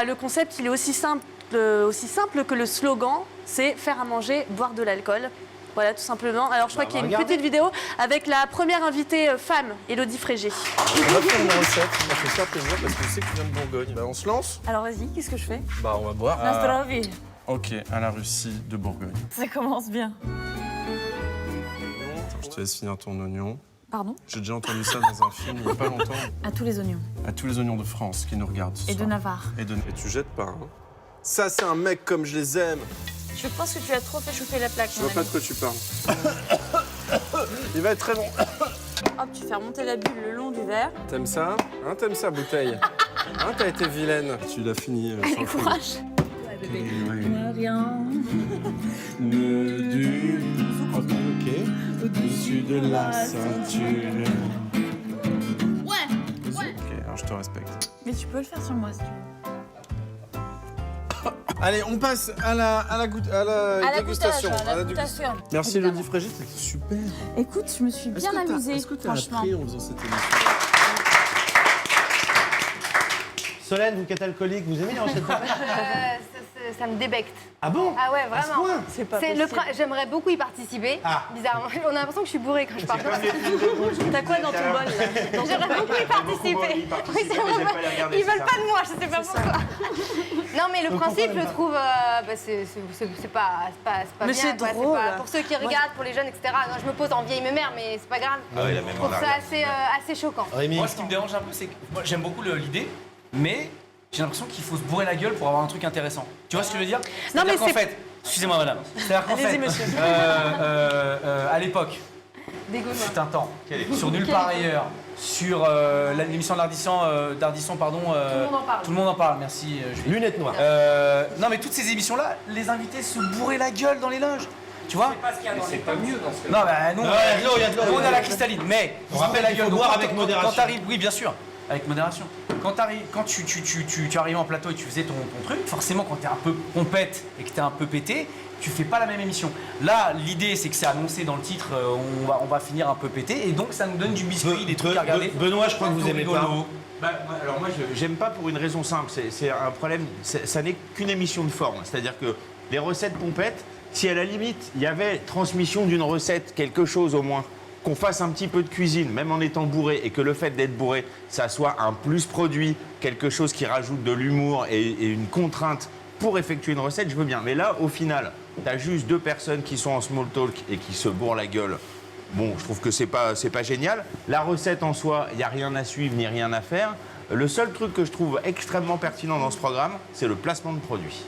le concept il est aussi simple que le slogan, c'est faire à manger, boire de l'alcool. Voilà, tout simplement. Alors je crois qu'il y a une petite vidéo avec la première invitée femme, Élodie Frégé. On va faire une recette, ça fait ça plaisir parce que je sais que tu viens de Bourgogne. Bah, on se lance? Alors vas-y, qu'est-ce que je fais? Bah on va boire. Nastrovi. Ok, à la Russie de Bourgogne. Ça commence bien. Je te laisse finir ton oignon. Pardon? J'ai déjà entendu ça dans un film il n'y a pas longtemps. À tous les oignons. À tous les oignons de France qui nous regardent ce Et de soir. Navarre. Et tu jettes pas, hein. Ça, c'est un mec comme je les aime. Je pense que tu as trop fait chauffer la plaque. Je vois pas de quoi tu parles. Il va être très bon. Hop, tu fais remonter la bulle le long du verre. T'aimes ça? Hein, t'aimes ça, bouteille? Hein, t'as été vilaine. Tu l'as fini. Allez, courage. Rien. Ok. Au-dessus de la ceinture. Ouais. Ok, alors je te respecte. Mais tu peux le faire sur moi si tu veux. Allez, on passe à la dégustation. À la dégustation. Merci Élodie Frégé, c'était super. Écoute, je me suis bien amusée. Est-ce que t'as franchement. appris en faisant cette émission? Solène, vous qui êtes alcoolique, vous aimez les recettes pompettes? Ça me débecte. Ah bon? Ah ouais, À ce vraiment. point? C'est pas J'aimerais beaucoup y participer. Bizarrement, on a l'impression que je suis bourrée quand je parle. T'as quoi dans ton bol là? J'aimerais beaucoup y participer. Oui, c'est vrai. Ils veulent pas de moi, je sais pas pourquoi. Non, mais le principe, je trouve, c'est pas Mais bien. c'est quoi. drôle. Pas- pour ceux qui regardent, pour les jeunes, etc. Non, je me pose en vieille mémère, mais c'est pas grave. Ah oui, la mémère, Je trouve on la ça assez choquant. Moi, ce qui me dérange un peu, c'est que moi, j'aime beaucoup l'idée, mais j'ai l'impression qu'il faut se bourrer la gueule pour avoir un truc intéressant. Tu vois ce que je veux dire? Non, mais C'est-à-dire qu'en c'est- fait, excusez-moi madame, c'est-à-dire qu'en Allez-y, fait, monsieur. à l'époque, Des Gaulois. fut un temps, Quelle sur Nulle Quelle part époque ailleurs, sur l'émission d'Ardisson, pardon. Tout le monde en parle. Tout le monde en parle, merci. Julie. Lunettes noires. Non, mais toutes ces émissions-là, les invités se bourraient la gueule dans les loges. Tu vois? C'est pas mieux dans ce cas. Non, bah non, Non, il y a de l'eau, il y a de l'eau. nous, on a la cristalline, mais On rappelle la qu'il gueule faut donc, boire quand- avec quand- modération. Quand t'arrives, oui, bien sûr, avec modération. Quand tu arrives en plateau et tu faisais ton truc, forcément, quand t'es un peu pompette et que t'es un peu pété, tu fais pas la même émission. Là, l'idée, c'est que c'est annoncé dans le titre, on va finir un peu pété, et donc ça nous donne du biscuit, des trucs à regarder. Benoît, je crois que vous Plutôt aimez rigolo. pas. Bah, alors moi, j'aime pas pour une raison simple. C'est un problème. Ça n'est qu'une émission de forme. C'est-à-dire que les recettes pompettes, si à la limite il y avait transmission d'une recette, quelque chose au moins, qu'on fasse un petit peu de cuisine, même en étant bourré, et que le fait d'être bourré, ça soit un plus produit, quelque chose qui rajoute de l'humour et une contrainte pour effectuer une recette, je veux bien. Mais là, au final, t'as juste 2 personnes qui sont en small talk et qui se bourrent la gueule. Bon, je trouve que c'est pas génial. La recette en soi, il n'y a rien à suivre ni rien à faire. Le seul truc que je trouve extrêmement pertinent dans ce programme, c'est le placement de produits.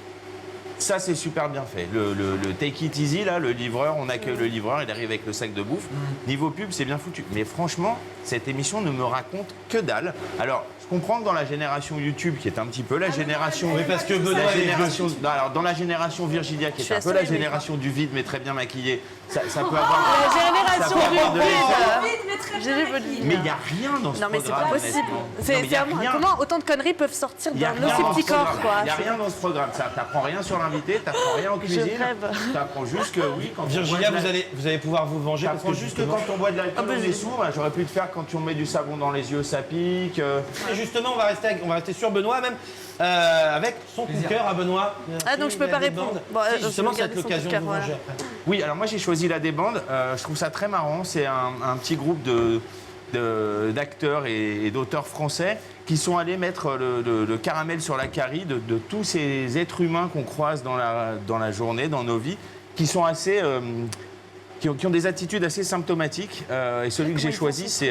Ça, c'est super bien fait. Le Take It Easy, là, le livreur, on accueille le livreur, il arrive avec le sac de bouffe. Niveau pub, c'est bien foutu. Mais franchement, cette émission ne me raconte que dalle. Alors, je comprends que dans la génération YouTube, qui est un petit peu la génération... Oui, parce que Benoît la est génération... Non, alors, dans la génération Virginia, qui est un peu la génération du vide, mais très bien maquillée, ça peut avoir... La génération ça peut avoir du de vide. l'effet. Vide, mais J'ai vu votre vidéo. Mais il n'y a rien dans ce Non, mais c'est programme. pas possible. honnêtement. C'est Non, mais y a rien. comment autant de conneries peuvent sortir Il n'y a d'un rien aussi dans petit ce corps, programme. quoi. Il n'y a rien dans ce programme. Tu n'apprends rien sur l'invité, tu n'apprends rien en cuisine. rêve. Tu apprends juste que oui, quand Virginia, on boit de la- vous allez pouvoir vous venger. Tu parce apprends que juste que justement- quand on boit de l'alcool, on est sourd. J'aurais pu le faire quand on met du savon dans les yeux, ça pique. Et justement, on va rester sur Benoît même, avec son coup de cœur à Benoît. Ah, donc je peux Il y a pas des répondre. bandes. Bon, Si, je justement, vais ça va être garder son l'occasion coup de de vous cœur, venger voilà. après. Oui, alors moi j'ai choisi la débande. Je trouve ça très marrant. C'est un petit groupe d'acteurs et d'auteurs français qui sont allés mettre le caramel sur la carie de tous ces êtres humains qu'on croise dans la journée, dans nos vies, qui sont assez... qui ont des attitudes assez symptomatiques. Et celui que j'ai choisi, c'est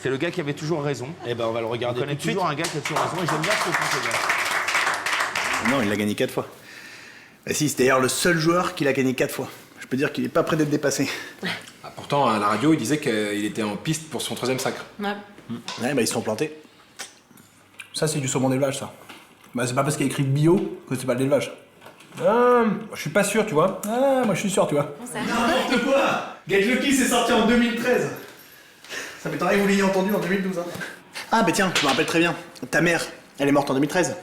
le gars qui avait toujours raison. Eh ben, on va le regarder On connaît tout de suite. toujours un gars qui a toujours raison et j'aime bien ce que font ces gars. Non, il l'a gagné 4 fois. Bah si, c'est d'ailleurs le seul joueur qui l'a gagné 4 fois. Je peux dire qu'il n'est pas prêt d'être dépassé. Ah, pourtant, à la radio, il disait qu'il était en piste pour son 3e sacre. Ouais, bah ils se sont plantés. Ça, c'est du saumon d'élevage, ça. Bah c'est pas parce qu'il y a écrit bio que c'est pas de l'élevage. Ah, je suis pas sûr, tu vois. Ah, moi je suis sûr, tu vois. N'importe quoi. Get Lucky, c'est sorti en 2013. Ça m'étonnerait que vous l'ayez entendu en 2012. Hein. Ah, bah tiens, je me rappelle très bien. Ta mère, elle est morte en 2013.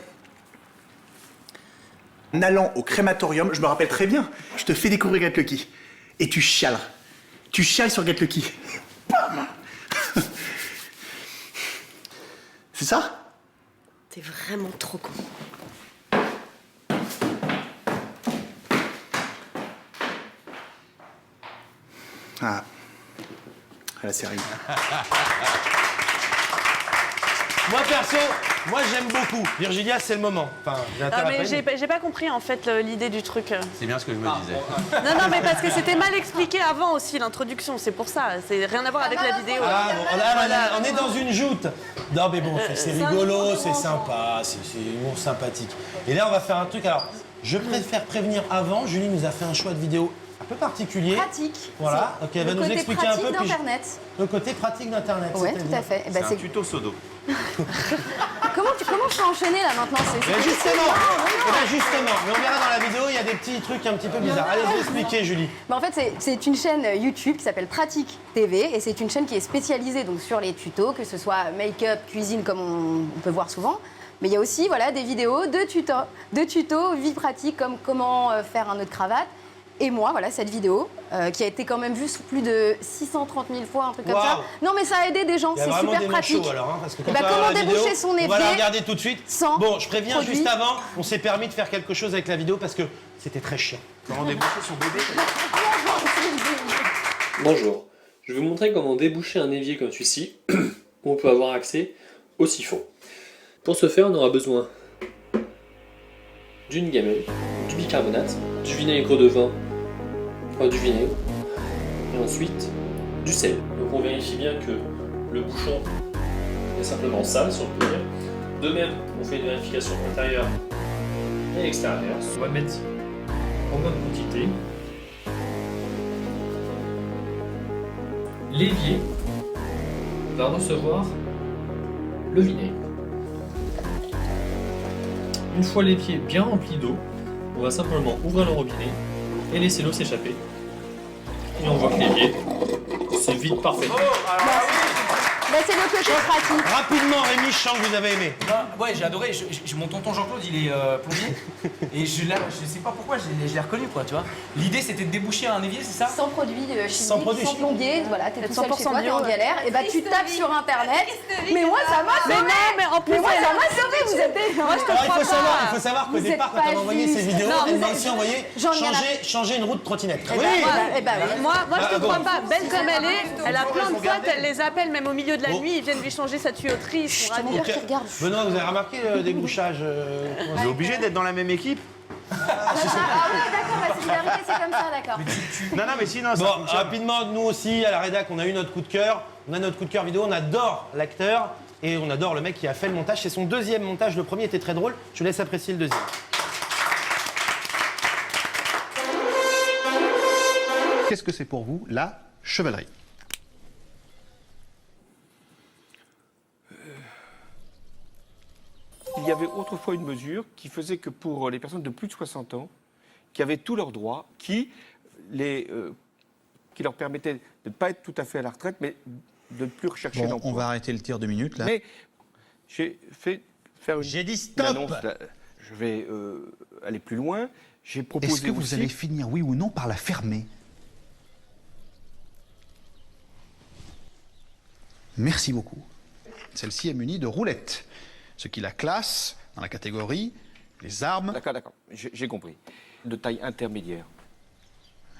En allant au crématorium, je me rappelle très bien, je te fais découvrir Get Lucky. Et tu chiales. Tu chiales sur Get Lucky. Bam. C'est ça? T'es vraiment trop con. Ah. La série. Moi perso, moi j'aime beaucoup. Virginia, c'est le moment. Enfin, j'ai Non, intérêt à mais pas j'ai pas compris en fait l'idée du truc. C'est bien ce que je me disais. Non, mais parce que c'était mal expliqué avant aussi l'introduction, c'est pour ça. C'est rien à voir avec la vidéo. Ah bon, là, on est dans une joute. Non mais bon, c'est rigolo, c'est sympa, c'est humour sympathique. Et là, on va faire un truc. Alors, je préfère prévenir avant. Julie nous a fait un choix de vidéo un peu particulier. Pratique. Voilà. Donc elle va nous expliquer un peu. Le côté pratique d'Internet. Le côté pratique d'Internet. Ouais, c'est-à-dire tout à fait. Eh ben, C'est un tuto sodo. Comment je peux enchaîner là maintenant? Mais justement, mais on verra dans la vidéo, il y a des petits trucs un petit peu bizarres. Allez, expliquez, Julie. Bah en fait, c'est une chaîne YouTube qui s'appelle Pratique TV et c'est une chaîne qui est spécialisée donc, sur les tutos, que ce soit make-up, cuisine comme on peut voir souvent. Mais il y a aussi voilà, des vidéos de tutos vie pratique comme comment faire un nœud de cravate. Et moi, voilà, cette vidéo qui a été quand même vue plus de 630 000 fois, un truc comme ça. Non, mais ça a aidé des gens, c'est super pratique. Alors, hein, parce que Et bah, comment déboucher son évier? On va la regarder tout de suite. Sans bon, je préviens produit. juste avant, on s'est permis de faire quelque chose avec la vidéo parce que c'était très chiant. Comment déboucher son bébé? Bonjour, je vais vous montrer comment déboucher un évier comme celui-ci, où on peut avoir accès au siphon. Pour ce faire, on aura besoin d'une gamelle, du bicarbonate, du vinaigre de vin, enfin du vinaigre, et ensuite du sel. Donc on vérifie bien que le bouchon est simplement sale, si on peut dire. De même, on fait une vérification intérieure et extérieure. On va mettre en bonne quantité. L'évier va recevoir le vinaigre. Une fois l'évier bien rempli d'eau, on va simplement ouvrir le robinet et laisser l'eau s'échapper. Et on voit que l'évier se vide parfaitement. Bah, c'est le côté pratique. Rapidement, Rémi, je sens que vous avez aimé. Ouais, j'ai adoré. Mon tonton Jean-Claude, il est plombier. Et je sais pas pourquoi, je l'ai reconnu, quoi, tu vois. L'idée, c'était de déboucher un évier, c'est ça? Sans produits chimiques, sans produits plombier, voilà, t'es tout seul chez 100% toi, t'es en bio. galère, et bah tu tapes sur internet. Mais moi ça m'a sauvé. Mais non, mais en plus, Mais moi ça m'a sauvé, vous êtes des... Moi, je te Alors, crois pas. il faut savoir qu'au Vous êtes départ, quand pas on a envoyé juste. ces vidéos, Non, elle vous m'a êtes- aussi envoyé J'en ai changer une roue de trottinette. Eh ben, eh ben, Moi, je te bon. crois pas. Belle comme elle est, elle a plein de regardez. potes, elle les appelle même au milieu de la nuit, ils viennent lui changer sa tuyauterie, ils sont ravis. Ok. Benoît, vous avez remarqué le débouchage On est obligé d'être dans la même équipe? Ah ouais, d'accord, la solidarité c'est comme ça, d'accord. Non, mais sinon, ça Bon, fonctionne. rapidement, nous aussi, à la rédac, on a eu notre coup de cœur. On a notre coup de cœur vidéo, on adore l'acteur et on adore le mec qui a fait le montage. C'est son deuxième montage, le premier était très drôle. Je laisse apprécier le deuxième. Qu'est-ce que c'est pour vous, la chevalerie? Il y avait autrefois une mesure qui faisait que pour les personnes de plus de 60 ans, qui avaient tous leurs droits, qui leur permettait de ne pas être tout à fait à la retraite, mais de ne plus rechercher Bon, d'emploi. on va arrêter le tir 2 minutes là. Mais j'ai fait faire une, J'ai dit une stop. annonce. Là. Je vais aller plus loin. J'ai proposé Est-ce que vous aussi... allez finir, oui ou non, par la fermer? Merci beaucoup. Celle-ci est munie de roulettes, ce qui la classe dans la catégorie les armes. D'accord, j'ai compris. De taille intermédiaire.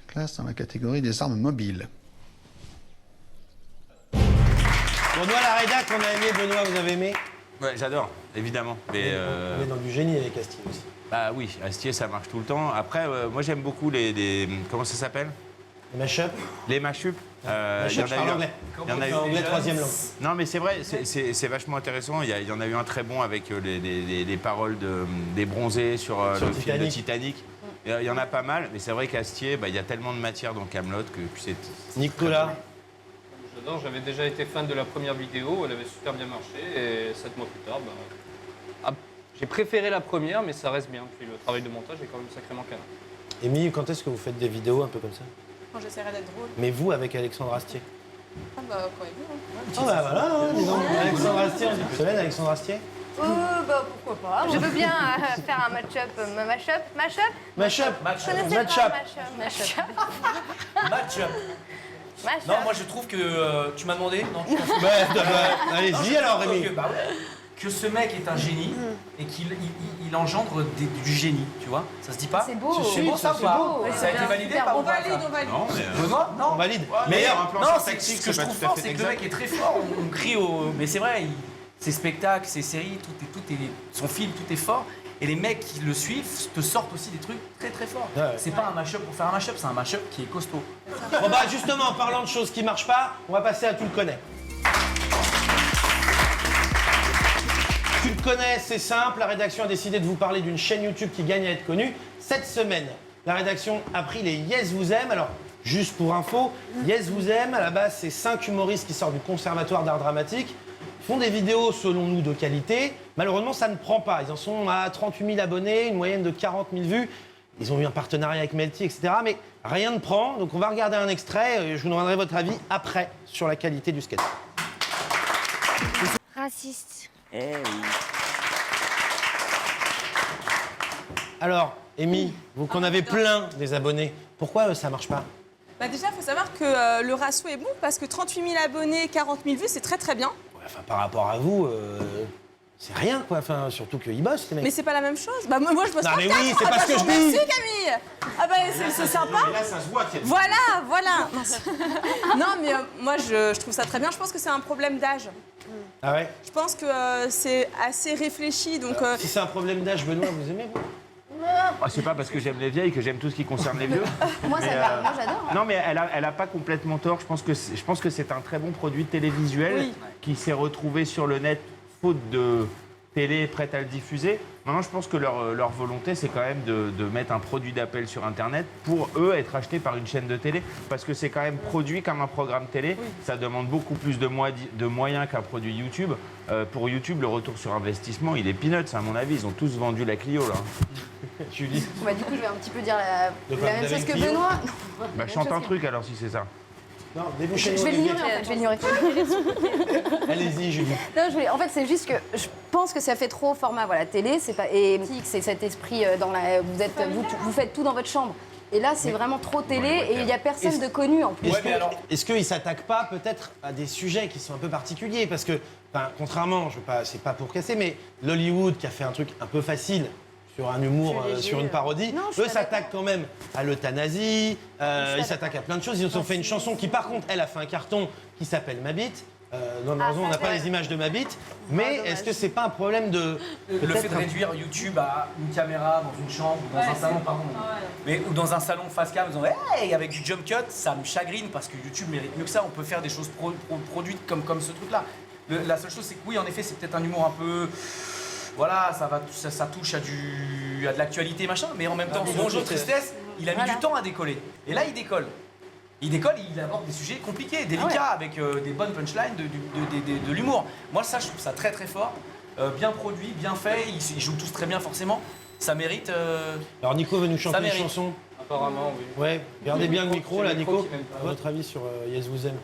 Classe dans la catégorie des armes mobiles. Benoît, la rédac, on a aimé. Benoît, vous avez aimé? Ouais, j'adore, évidemment. Mais On est dans du génie avec Astier aussi. bah oui, Astier, ça marche tout le temps. Après, moi j'aime beaucoup les comment ça s'appelle? Les mash-up. Les mash-up. Mash-up, je parle anglais. Il y en a eu Anglais, troisième langue. Non, mais c'est vrai, c'est vachement intéressant. Il y en a eu un très bon avec les paroles des bronzés sur le film de Titanic. Il y en a pas mal, mais c'est vrai qu'Astier, bah, il y a tellement de matière dans Kaamelott que c'est. Nicolas. J'adore, j'avais déjà été fan de la première vidéo, elle avait super bien marché et 7 mois plus tard, j'ai préféré la première, mais ça reste bien. Puis le travail de montage est quand même sacrément canon. Émilie, quand est-ce que vous faites des vidéos un peu comme ça? Quand j'essaierai d'être drôle. Mais vous, avec Alexandre Astier? Ah bah, quand même. Ah bah voilà, hein, dis donc. Alexandre Astier, on dit Solène, Alexandre Astier? Bah pourquoi pas. Je veux bien faire un match-up. Mashup? Mashup. Je connaissais pas Match-up. mashup. Match-up. Mashup. Non, moi je trouve que tu m'as demandé. Non, je pense que- Allez-y Non, je alors, trouve Rémi. que ce mec est un génie et qu'il il engendre du génie, tu vois. Ça se dit pas? C'est beau. C'est beau ça ou pas? beau. Ça a été validé Super par beau. ou pas, ça On valide. Non, mais. Benoît? Non. On valide. Meilleur, un plan Non, sur c'est tactique, ce que je c'est pas trouve tout à fort, fait c'est que le exact. mec est très fort. On crie au. Mais c'est vrai, ses spectacles, ses séries, tout est, son film, tout est fort. Et les mecs qui le suivent te sortent aussi des trucs très très forts. Ouais. C'est pas un mash-up pour faire un mash-up, c'est un mash-up qui est costaud. Bon bah justement, en parlant de choses qui marchent pas, on va passer à Tu le connais. Tu le connais, c'est simple. La rédaction a décidé de vous parler d'une chaîne YouTube qui gagne à être connue. Cette semaine, la rédaction a pris les Yes Vous Aime. Alors, juste pour info, Yes Vous Aime, à la base, c'est 5 humoristes qui sortent du Conservatoire d'art dramatique. Ils font des vidéos, selon nous, de qualité. Malheureusement, ça ne prend pas. Ils en sont à 38 000 abonnés, une moyenne de 40 000 vues. Ils ont eu un partenariat avec Melty, etc. Mais rien ne prend. Donc, on va regarder un extrait. Je vous demanderai votre avis après sur la qualité du sketch. Raciste. Eh oui. Alors, Amy, vous qu'on avez plein des abonnés, pourquoi ça marche pas? Bah déjà, il faut savoir que le ratio est bon parce que 38 000 abonnés, 40 000 vues, c'est très très bien. Ouais, enfin, par rapport à vous, c'est rien, quoi. Enfin, surtout qu'ils bossent, les mecs. Mais c'est pas la même chose. Bah moi je bosse Non, pas. mais oui, c'est pas ce que je dis. Merci Camille. Ah bah c'est sympa. Mais là, ça se voit qu'il y a du- Voilà. Non mais moi je trouve ça très bien. Je pense que c'est un problème d'âge. Ah ouais? Je pense que c'est assez réfléchi donc. Si c'est un problème d'âge, Benoît, vous aimez, vous? Ah, c'est pas parce que j'aime les vieilles que j'aime tout ce qui concerne les vieux. Moi, Mais, moi j'adore. Non, mais elle a pas complètement tort. Je pense que c'est un très bon produit télévisuel Oui. qui s'est retrouvé sur le net faute de télé prête à le diffuser. Maintenant, je pense que leur volonté, c'est quand même de mettre un produit d'appel sur Internet pour eux être acheté par une chaîne de télé, parce que c'est quand même produit comme un programme télé. Ça demande beaucoup plus de moyens qu'un produit YouTube. Pour YouTube, le retour sur investissement, il est peanuts, à mon avis. Ils ont tous vendu la Clio, là. Julie. Bah, du coup, je vais un petit peu dire la De quoi, même vous avez chose que une Clio Benoît. Bah, chante un truc alors si c'est ça. Non, Je vais l'ignorer, en fait. Je vais l'ignorer. Allez-y, Julie. Non, en fait, c'est juste que je pense que ça fait trop format voilà, télé. C'est pas et c'est cet esprit dans la. Vous faites tout dans votre chambre. Et là, c'est vraiment trop télé et il n'y a personne de connu en plus. Est-ce qu'ils ne s'attaquent pas peut-être à des sujets qui sont un peu particuliers? Parce que, contrairement, c'est pas pour casser, mais l'Hollywood qui a fait un truc un peu facile sur un humour, sur une parodie, eux s'attaquent quand même à l'euthanasie, ils s'attaquent à plein de choses. Ils ont fait une chanson qui, par contre, elle a fait un carton qui s'appelle Ma Bite. Malheureusement, on n'a pas les images de Ma Bite. Mais est-ce que c'est pas un problème de. Le fait de réduire YouTube à une caméra dans une chambre ou dans un salon, pardon. Mais, ou dans un salon face cam, en disant hey, avec du jump cut, ça me chagrine parce que YouTube mérite mieux que ça. On peut faire des choses produites comme ce truc-là. La seule chose, c'est que oui, en effet, c'est peut-être un humour un peu. Voilà, ça touche à de l'actualité, machin, mais en même temps, son jeu de tristesse, il a mis du temps à décoller. Et là, il décolle. Il aborde des sujets compliqués, délicats, avec des bonnes punchlines, de l'humour. Moi, ça, je trouve ça très très fort. Bien produit, bien fait, ils jouent tous très bien forcément. Ça mérite. Alors Nico veut nous chanter une chanson. Apparemment, oui. Ouais, regardez bien le micro là, c'est le micro Nico. qui m'aime pas. À votre avis sur Yes Vous Aime.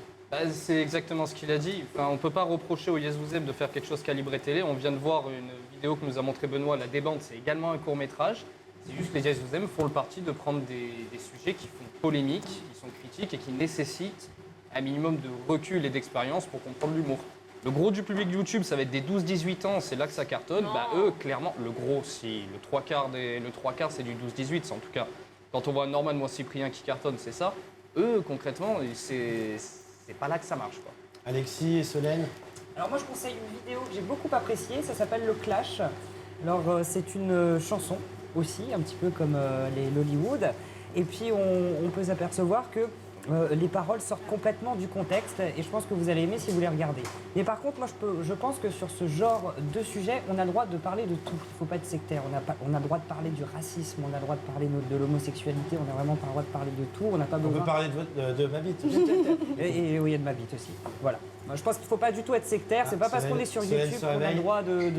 C'est exactement ce qu'il a dit. Enfin, on ne peut pas reprocher au Yes Vous Aime de faire quelque chose calibré télé. On vient de voir une vidéo que nous a montré Benoît, La Débande, c'est également un court-métrage. C'est juste que les Yes Vous Aime font le parti de prendre des sujets qui font polémique, qui sont critiques et qui nécessitent un minimum de recul et d'expérience pour comprendre l'humour. Le gros du public YouTube, ça va être des 12-18 ans, c'est là que ça cartonne. Bah, eux, clairement, le gros, si le 3/4 c'est du 12-18, c'est en tout cas. Quand on voit Norman, moi Cyprien qui cartonne, c'est ça. Eux, concrètement, c'est pas là que ça marche, quoi. Alexis et Solène? Alors moi je conseille une vidéo que j'ai beaucoup appréciée, ça s'appelle Le Clash. Alors c'est une chanson aussi, un petit peu comme les Lollywood. Et puis on peut s'apercevoir que les paroles sortent complètement du contexte et je pense que vous allez aimer si vous les regardez. Mais par contre, moi je pense que sur ce genre de sujet, on a le droit de parler de tout. Il ne faut pas être sectaire. On a le droit de parler du racisme, on a le droit de parler de l'homosexualité, on n'a vraiment pas le droit de parler de tout. On n'a pas besoin. On peut parler de ma bite. Et oui, il y a de ma bite aussi. Voilà. Moi, je pense qu'il ne faut pas du tout être sectaire. C'est pas parce qu'on est sur YouTube qu'on a le droit de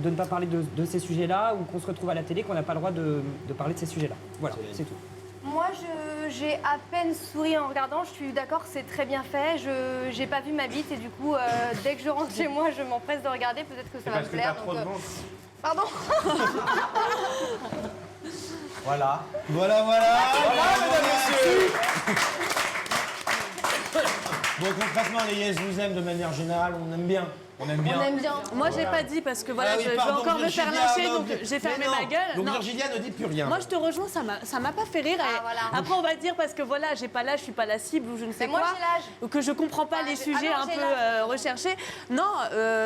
ne pas parler de ces sujets-là ou qu'on se retrouve à la télé qu'on n'a pas le droit de parler de ces sujets-là. Voilà, c'est tout. Moi, j'ai à peine souri en regardant. Je suis d'accord, c'est très bien fait. Je n'ai pas vu ma bite et du coup, dès que je rentre chez moi, je m'empresse de regarder. Peut-être que ça va me plaire. Parce que t'as trop de ventre. Pardon. Voilà. Voilà, mesdames et messieurs. Bon, concrètement, les Yes Vous Aime, de manière générale, on aime bien. On aime bien. Moi, j'ai pas dit parce que voilà, je vais encore me faire lâcher, donc j'ai fermé ma gueule. Donc Virginia ne dit plus rien. Moi, je te rejoins, ça m'a pas fait rire. Après, on va dire parce que voilà, j'ai pas l'âge, je suis pas la cible ou je ne sais quoi. Moi, j'ai l'âge. Ou que je comprends pas les sujets un peu recherchés. Non,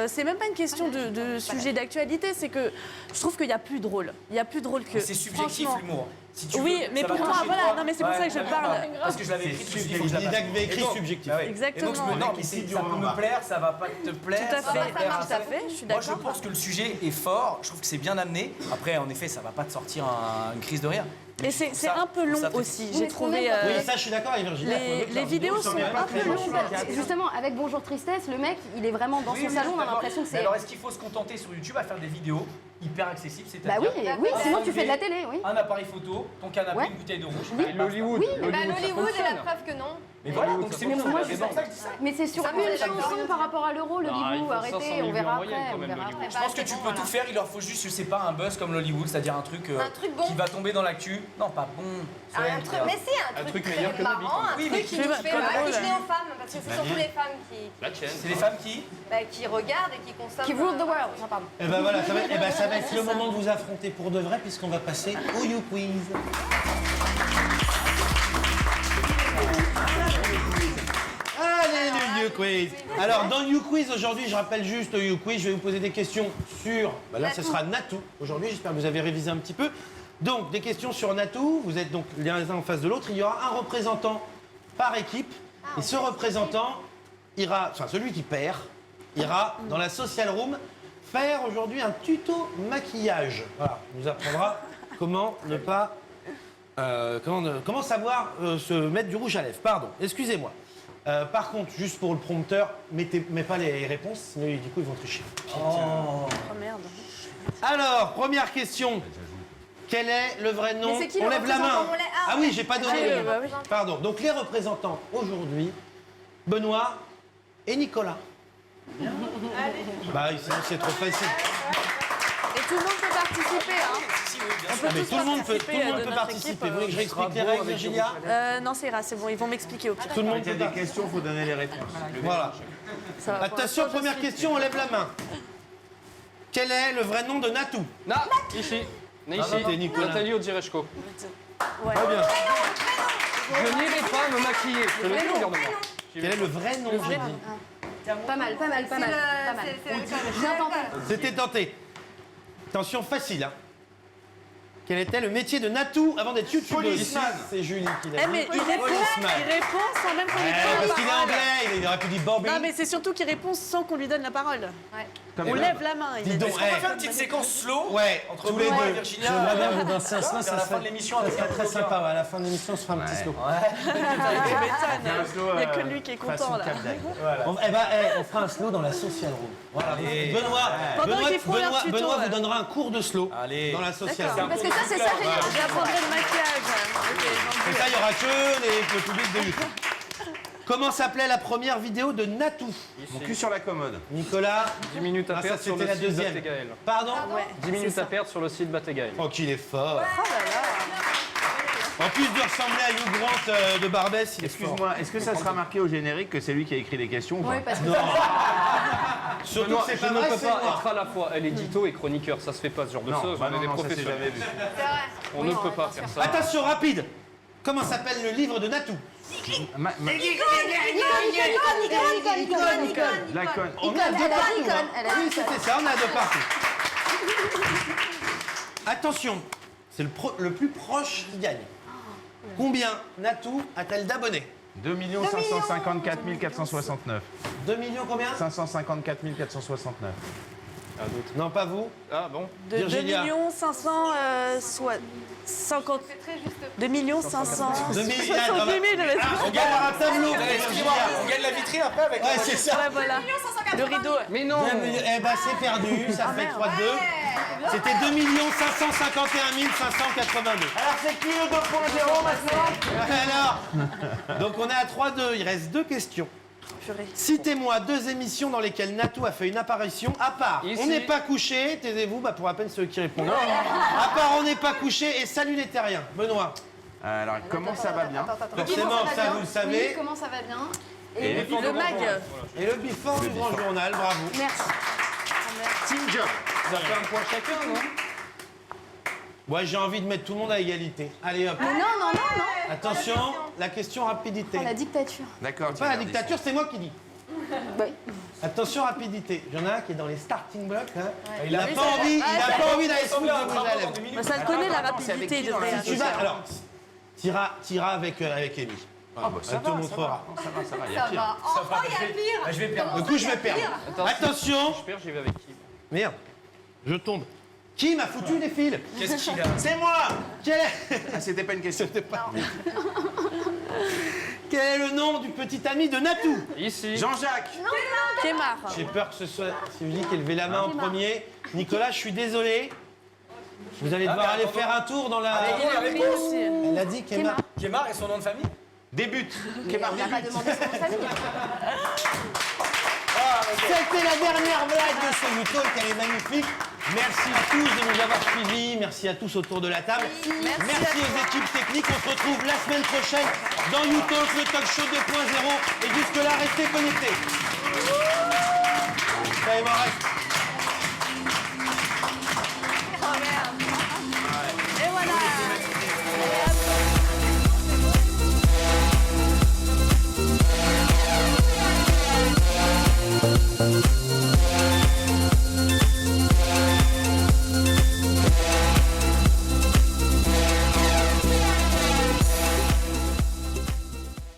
c'est même pas une question de sujet d'actualité, c'est que je trouve qu'il y a plus drôle. Il y a plus drôle que. C'est subjectif l'humour. Si oui, mais pour moi, voilà, non, mais c'est pour ça que je parle. Parce que je l'avais écrit subjectif. Il avait écrit subjectif. Exactement. Et donc, non, mais ça peut me plaire, ça va pas te plaire. Tout à fait, ça marche, tout à fait, je suis d'accord. Moi, je pense que le sujet est fort, je trouve que c'est bien amené. Après, en effet, ça va pas te sortir une crise de rire. Et c'est un peu long aussi, j'ai trouvé. Oui, ça, je suis d'accord avec Virginia. Les vidéos sont un peu longues. Justement, avec Bonjour Tristesse, le mec, il est vraiment dans son salon, on a l'impression que c'est. Alors, est-ce qu'il faut se contenter sur YouTube à faire des vidéos hyper accessibles, c'est-à-dire oui, sinon tu fais de la télé, oui. Un appareil photo, ton canapé, une bouteille de rouge. L'Hollywood. L'Hollywood est la preuve que non. Mais voilà, donc c'est pour ça que je dis ça. Mais c'est sur une chanson par rapport à l'euro, l'Hollywood, arrêtez, on verra après. Je pense que tu peux tout faire, il leur faut juste, je sais pas, un buzz comme l'Hollywood, c'est-à-dire un truc qui va tomber dans l'actu. Non, pas bon. Un truc, mais si, un truc meilleur que marrant, un truc qui fait plaît aux femmes, parce que c'est surtout les femmes qui. C'est les femmes qui regardent et qui consomment. Qui rule the world, pardon. Et ben voilà, ça va être le moment de vous affronter pour de vrai, puisqu'on va passer au You Quiz. Allez, le You Quiz. Alors, dans le You Quiz, aujourd'hui, je rappelle juste le You Quiz, je vais vous poser des questions sur... là, ce sera Natou. Aujourd'hui, j'espère que vous avez révisé un petit peu. Donc, des questions sur Natou. Vous êtes donc les uns en face de l'autre. Il y aura un représentant par équipe. Et ce représentant ira... Enfin, celui qui perd, ira dans la social room faire aujourd'hui un tuto maquillage. Voilà, il nous apprendra comment ne pas... comment savoir se mettre du rouge à lèvres. Pardon, excusez-moi. Par contre, juste pour le prompteur, mets pas les réponses, sinon du coup ils vont tricher. Oh merde. Alors, première question. Quel est le vrai nom? Mais c'est qui On le lève la main. représentant? Ah oui, j'ai pas donné. Oui. Pardon. Donc les représentants aujourd'hui, Benoît et Nicolas. Bah sinon c'est trop facile. Et tout le monde peut participer, hein. Mais tout le monde peut participer. Vous voulez que je réexplique les règles, Virginia? Non, c'est ira, c'est bon, ils vont m'expliquer au pire. Tout le monde Il y a des questions, il faut donner les réponses. Voilà. Attention, première question, on lève la main. Quel est le vrai nom de Natou? Ici. C'était Nicolas. Nathalie Odireshko. Ouais. Très bien. Je n'irai pas me maquiller. Je le dis, regarde-moi. Quel est le vrai nom, j'ai dit? Pas mal. Bien tenté. C'était tenté. Attention, facile. Hein. Quel était le métier de Natou avant d'être youtubeuse? C'est Julie qui l'a dit. Mais il répond sans même qu'on lui donne parce la qu'il est parole. anglais, il aurait pu dire Bobby. Non, mais c'est surtout qu'il répond sans qu'on lui donne la parole. On lève la main. Dis donc, On va faire une petite séquence slow entre tous les deux. Virginia. J'aimerais bien vous danser un slow, à la fin de l'émission, ça serait très sympa. À la fin de l'émission, on se fera un petit slow. Il n'y a que lui qui est content là. On fera un slow dans la social room. Voilà. Benoît vous donnera un cours de slow dans la social room. Parce que ça, c'est ça, J'apprendrai le maquillage. Et ça, il n'y aura que le public de YouTube. Comment s'appelait la première vidéo de Natou? Mon cul sur la commode. Nicolas. 10 minutes à Ah, perdre ça, sur c'était le la site deuxième. Batégaël. Pardon? 10 minutes à perdre sur le site Batégaël. Oh, qu'il est fort. En plus de ressembler à Hugh Grant de Barbès, il est fort. Excuse-moi, est-ce que ça sera marqué au générique que c'est lui qui a écrit les questions ou pas? Oui, parce que Non. Surtout Benoît, que c'est je pas ne vrai, peux c'est pas moi. être à la fois édito et chroniqueur, ça se fait pas ce genre de Non, choses, bah on est des non, ça s'est professionnels. jamais vu. On ne peut pas faire ça. Attention, rapide. Comment s'appelle le livre de Natou? La conne. On a deux partout. Icône, Hein. elle a Oui, dit c'était ça, on a deux partout. Attention, c'est le plus proche qui gagne. Combien Natou a-t-elle d'abonnés? 2 554 469. 2 millions combien? 554 469. Non, pas vous. Ah bon? De 2 Virginia. 50. 2 500. 2 000. On On gagne un tableau. Excusez-moi, on gagne la vitrine après avec Ouais, c'est ça. Ouais, voilà. Le rideau. Mais non! Eh ben, c'est perdu, ça fait 3-2. C'était 2 551 582. Alors c'est qui le 2.0 maintenant? Alors, donc on est à 3-2, il reste 2 questions. Citez-moi 2 émissions dans lesquelles Natou a fait une apparition, à part Ici. On n'est pas couché, taisez-vous, bah pour à peine ceux qui répondent. À part On n'est pas couché et Salut les terriens. Benoît. Alors comment ça va bien? Forcément, ça vous le savez. Oui, comment ça va bien? Et Le mag. Et le before du grand journal, bravo. Merci. Team Job. Vous avez fait un point chacun, non? Ouais, j'ai envie de mettre tout le monde à égalité. Allez hop. Mais non. Attention, la question rapidité. Oh, la dictature. D'accord. Pas la dictature, c'est moi qui dis. Oui. Attention, rapidité. Il y en a un qui est dans les starting blocks. Hein. Ouais. Il n'a pas envie, d'aller se foutre de rouge à lèvres. Bah, ça le connaît, la rapidité de Si tu vas, alors, t'iras avec Amy. Ah bah ça Elle te va, montrera. ça va, il y a pire. Il y a pire. Je vais perdre. Du coup, je vais perdre. Attention. Je perds, j'y vais avec qui? Merde, je tombe. Qui m'a foutu les fils? Qu'est-ce qu'il a? C'est moi. Quel est... Ah, c'était pas une question. Quel est le nom du petit ami de Natou? Ici. Jean-Jacques. Kémar. J'ai peur que ce soit Sylvie qui ait levé la main en premier. Nicolas, je suis désolé. Vous allez devoir aller faire un tour dans la... La réponse. Elle a dit Kémar. Kémar et son nom de famille? Débute. Kémar, il n'a pas demandé son famille. C'était la dernière blague de ce YouTalk, elle est magnifique. Merci à tous de nous avoir suivis, merci à tous autour de la table. Merci aux équipes techniques, on se retrouve la semaine prochaine dans YouTalk, le talk show 2.0. Et jusque-là, restez connectés. Ça, il m'en reste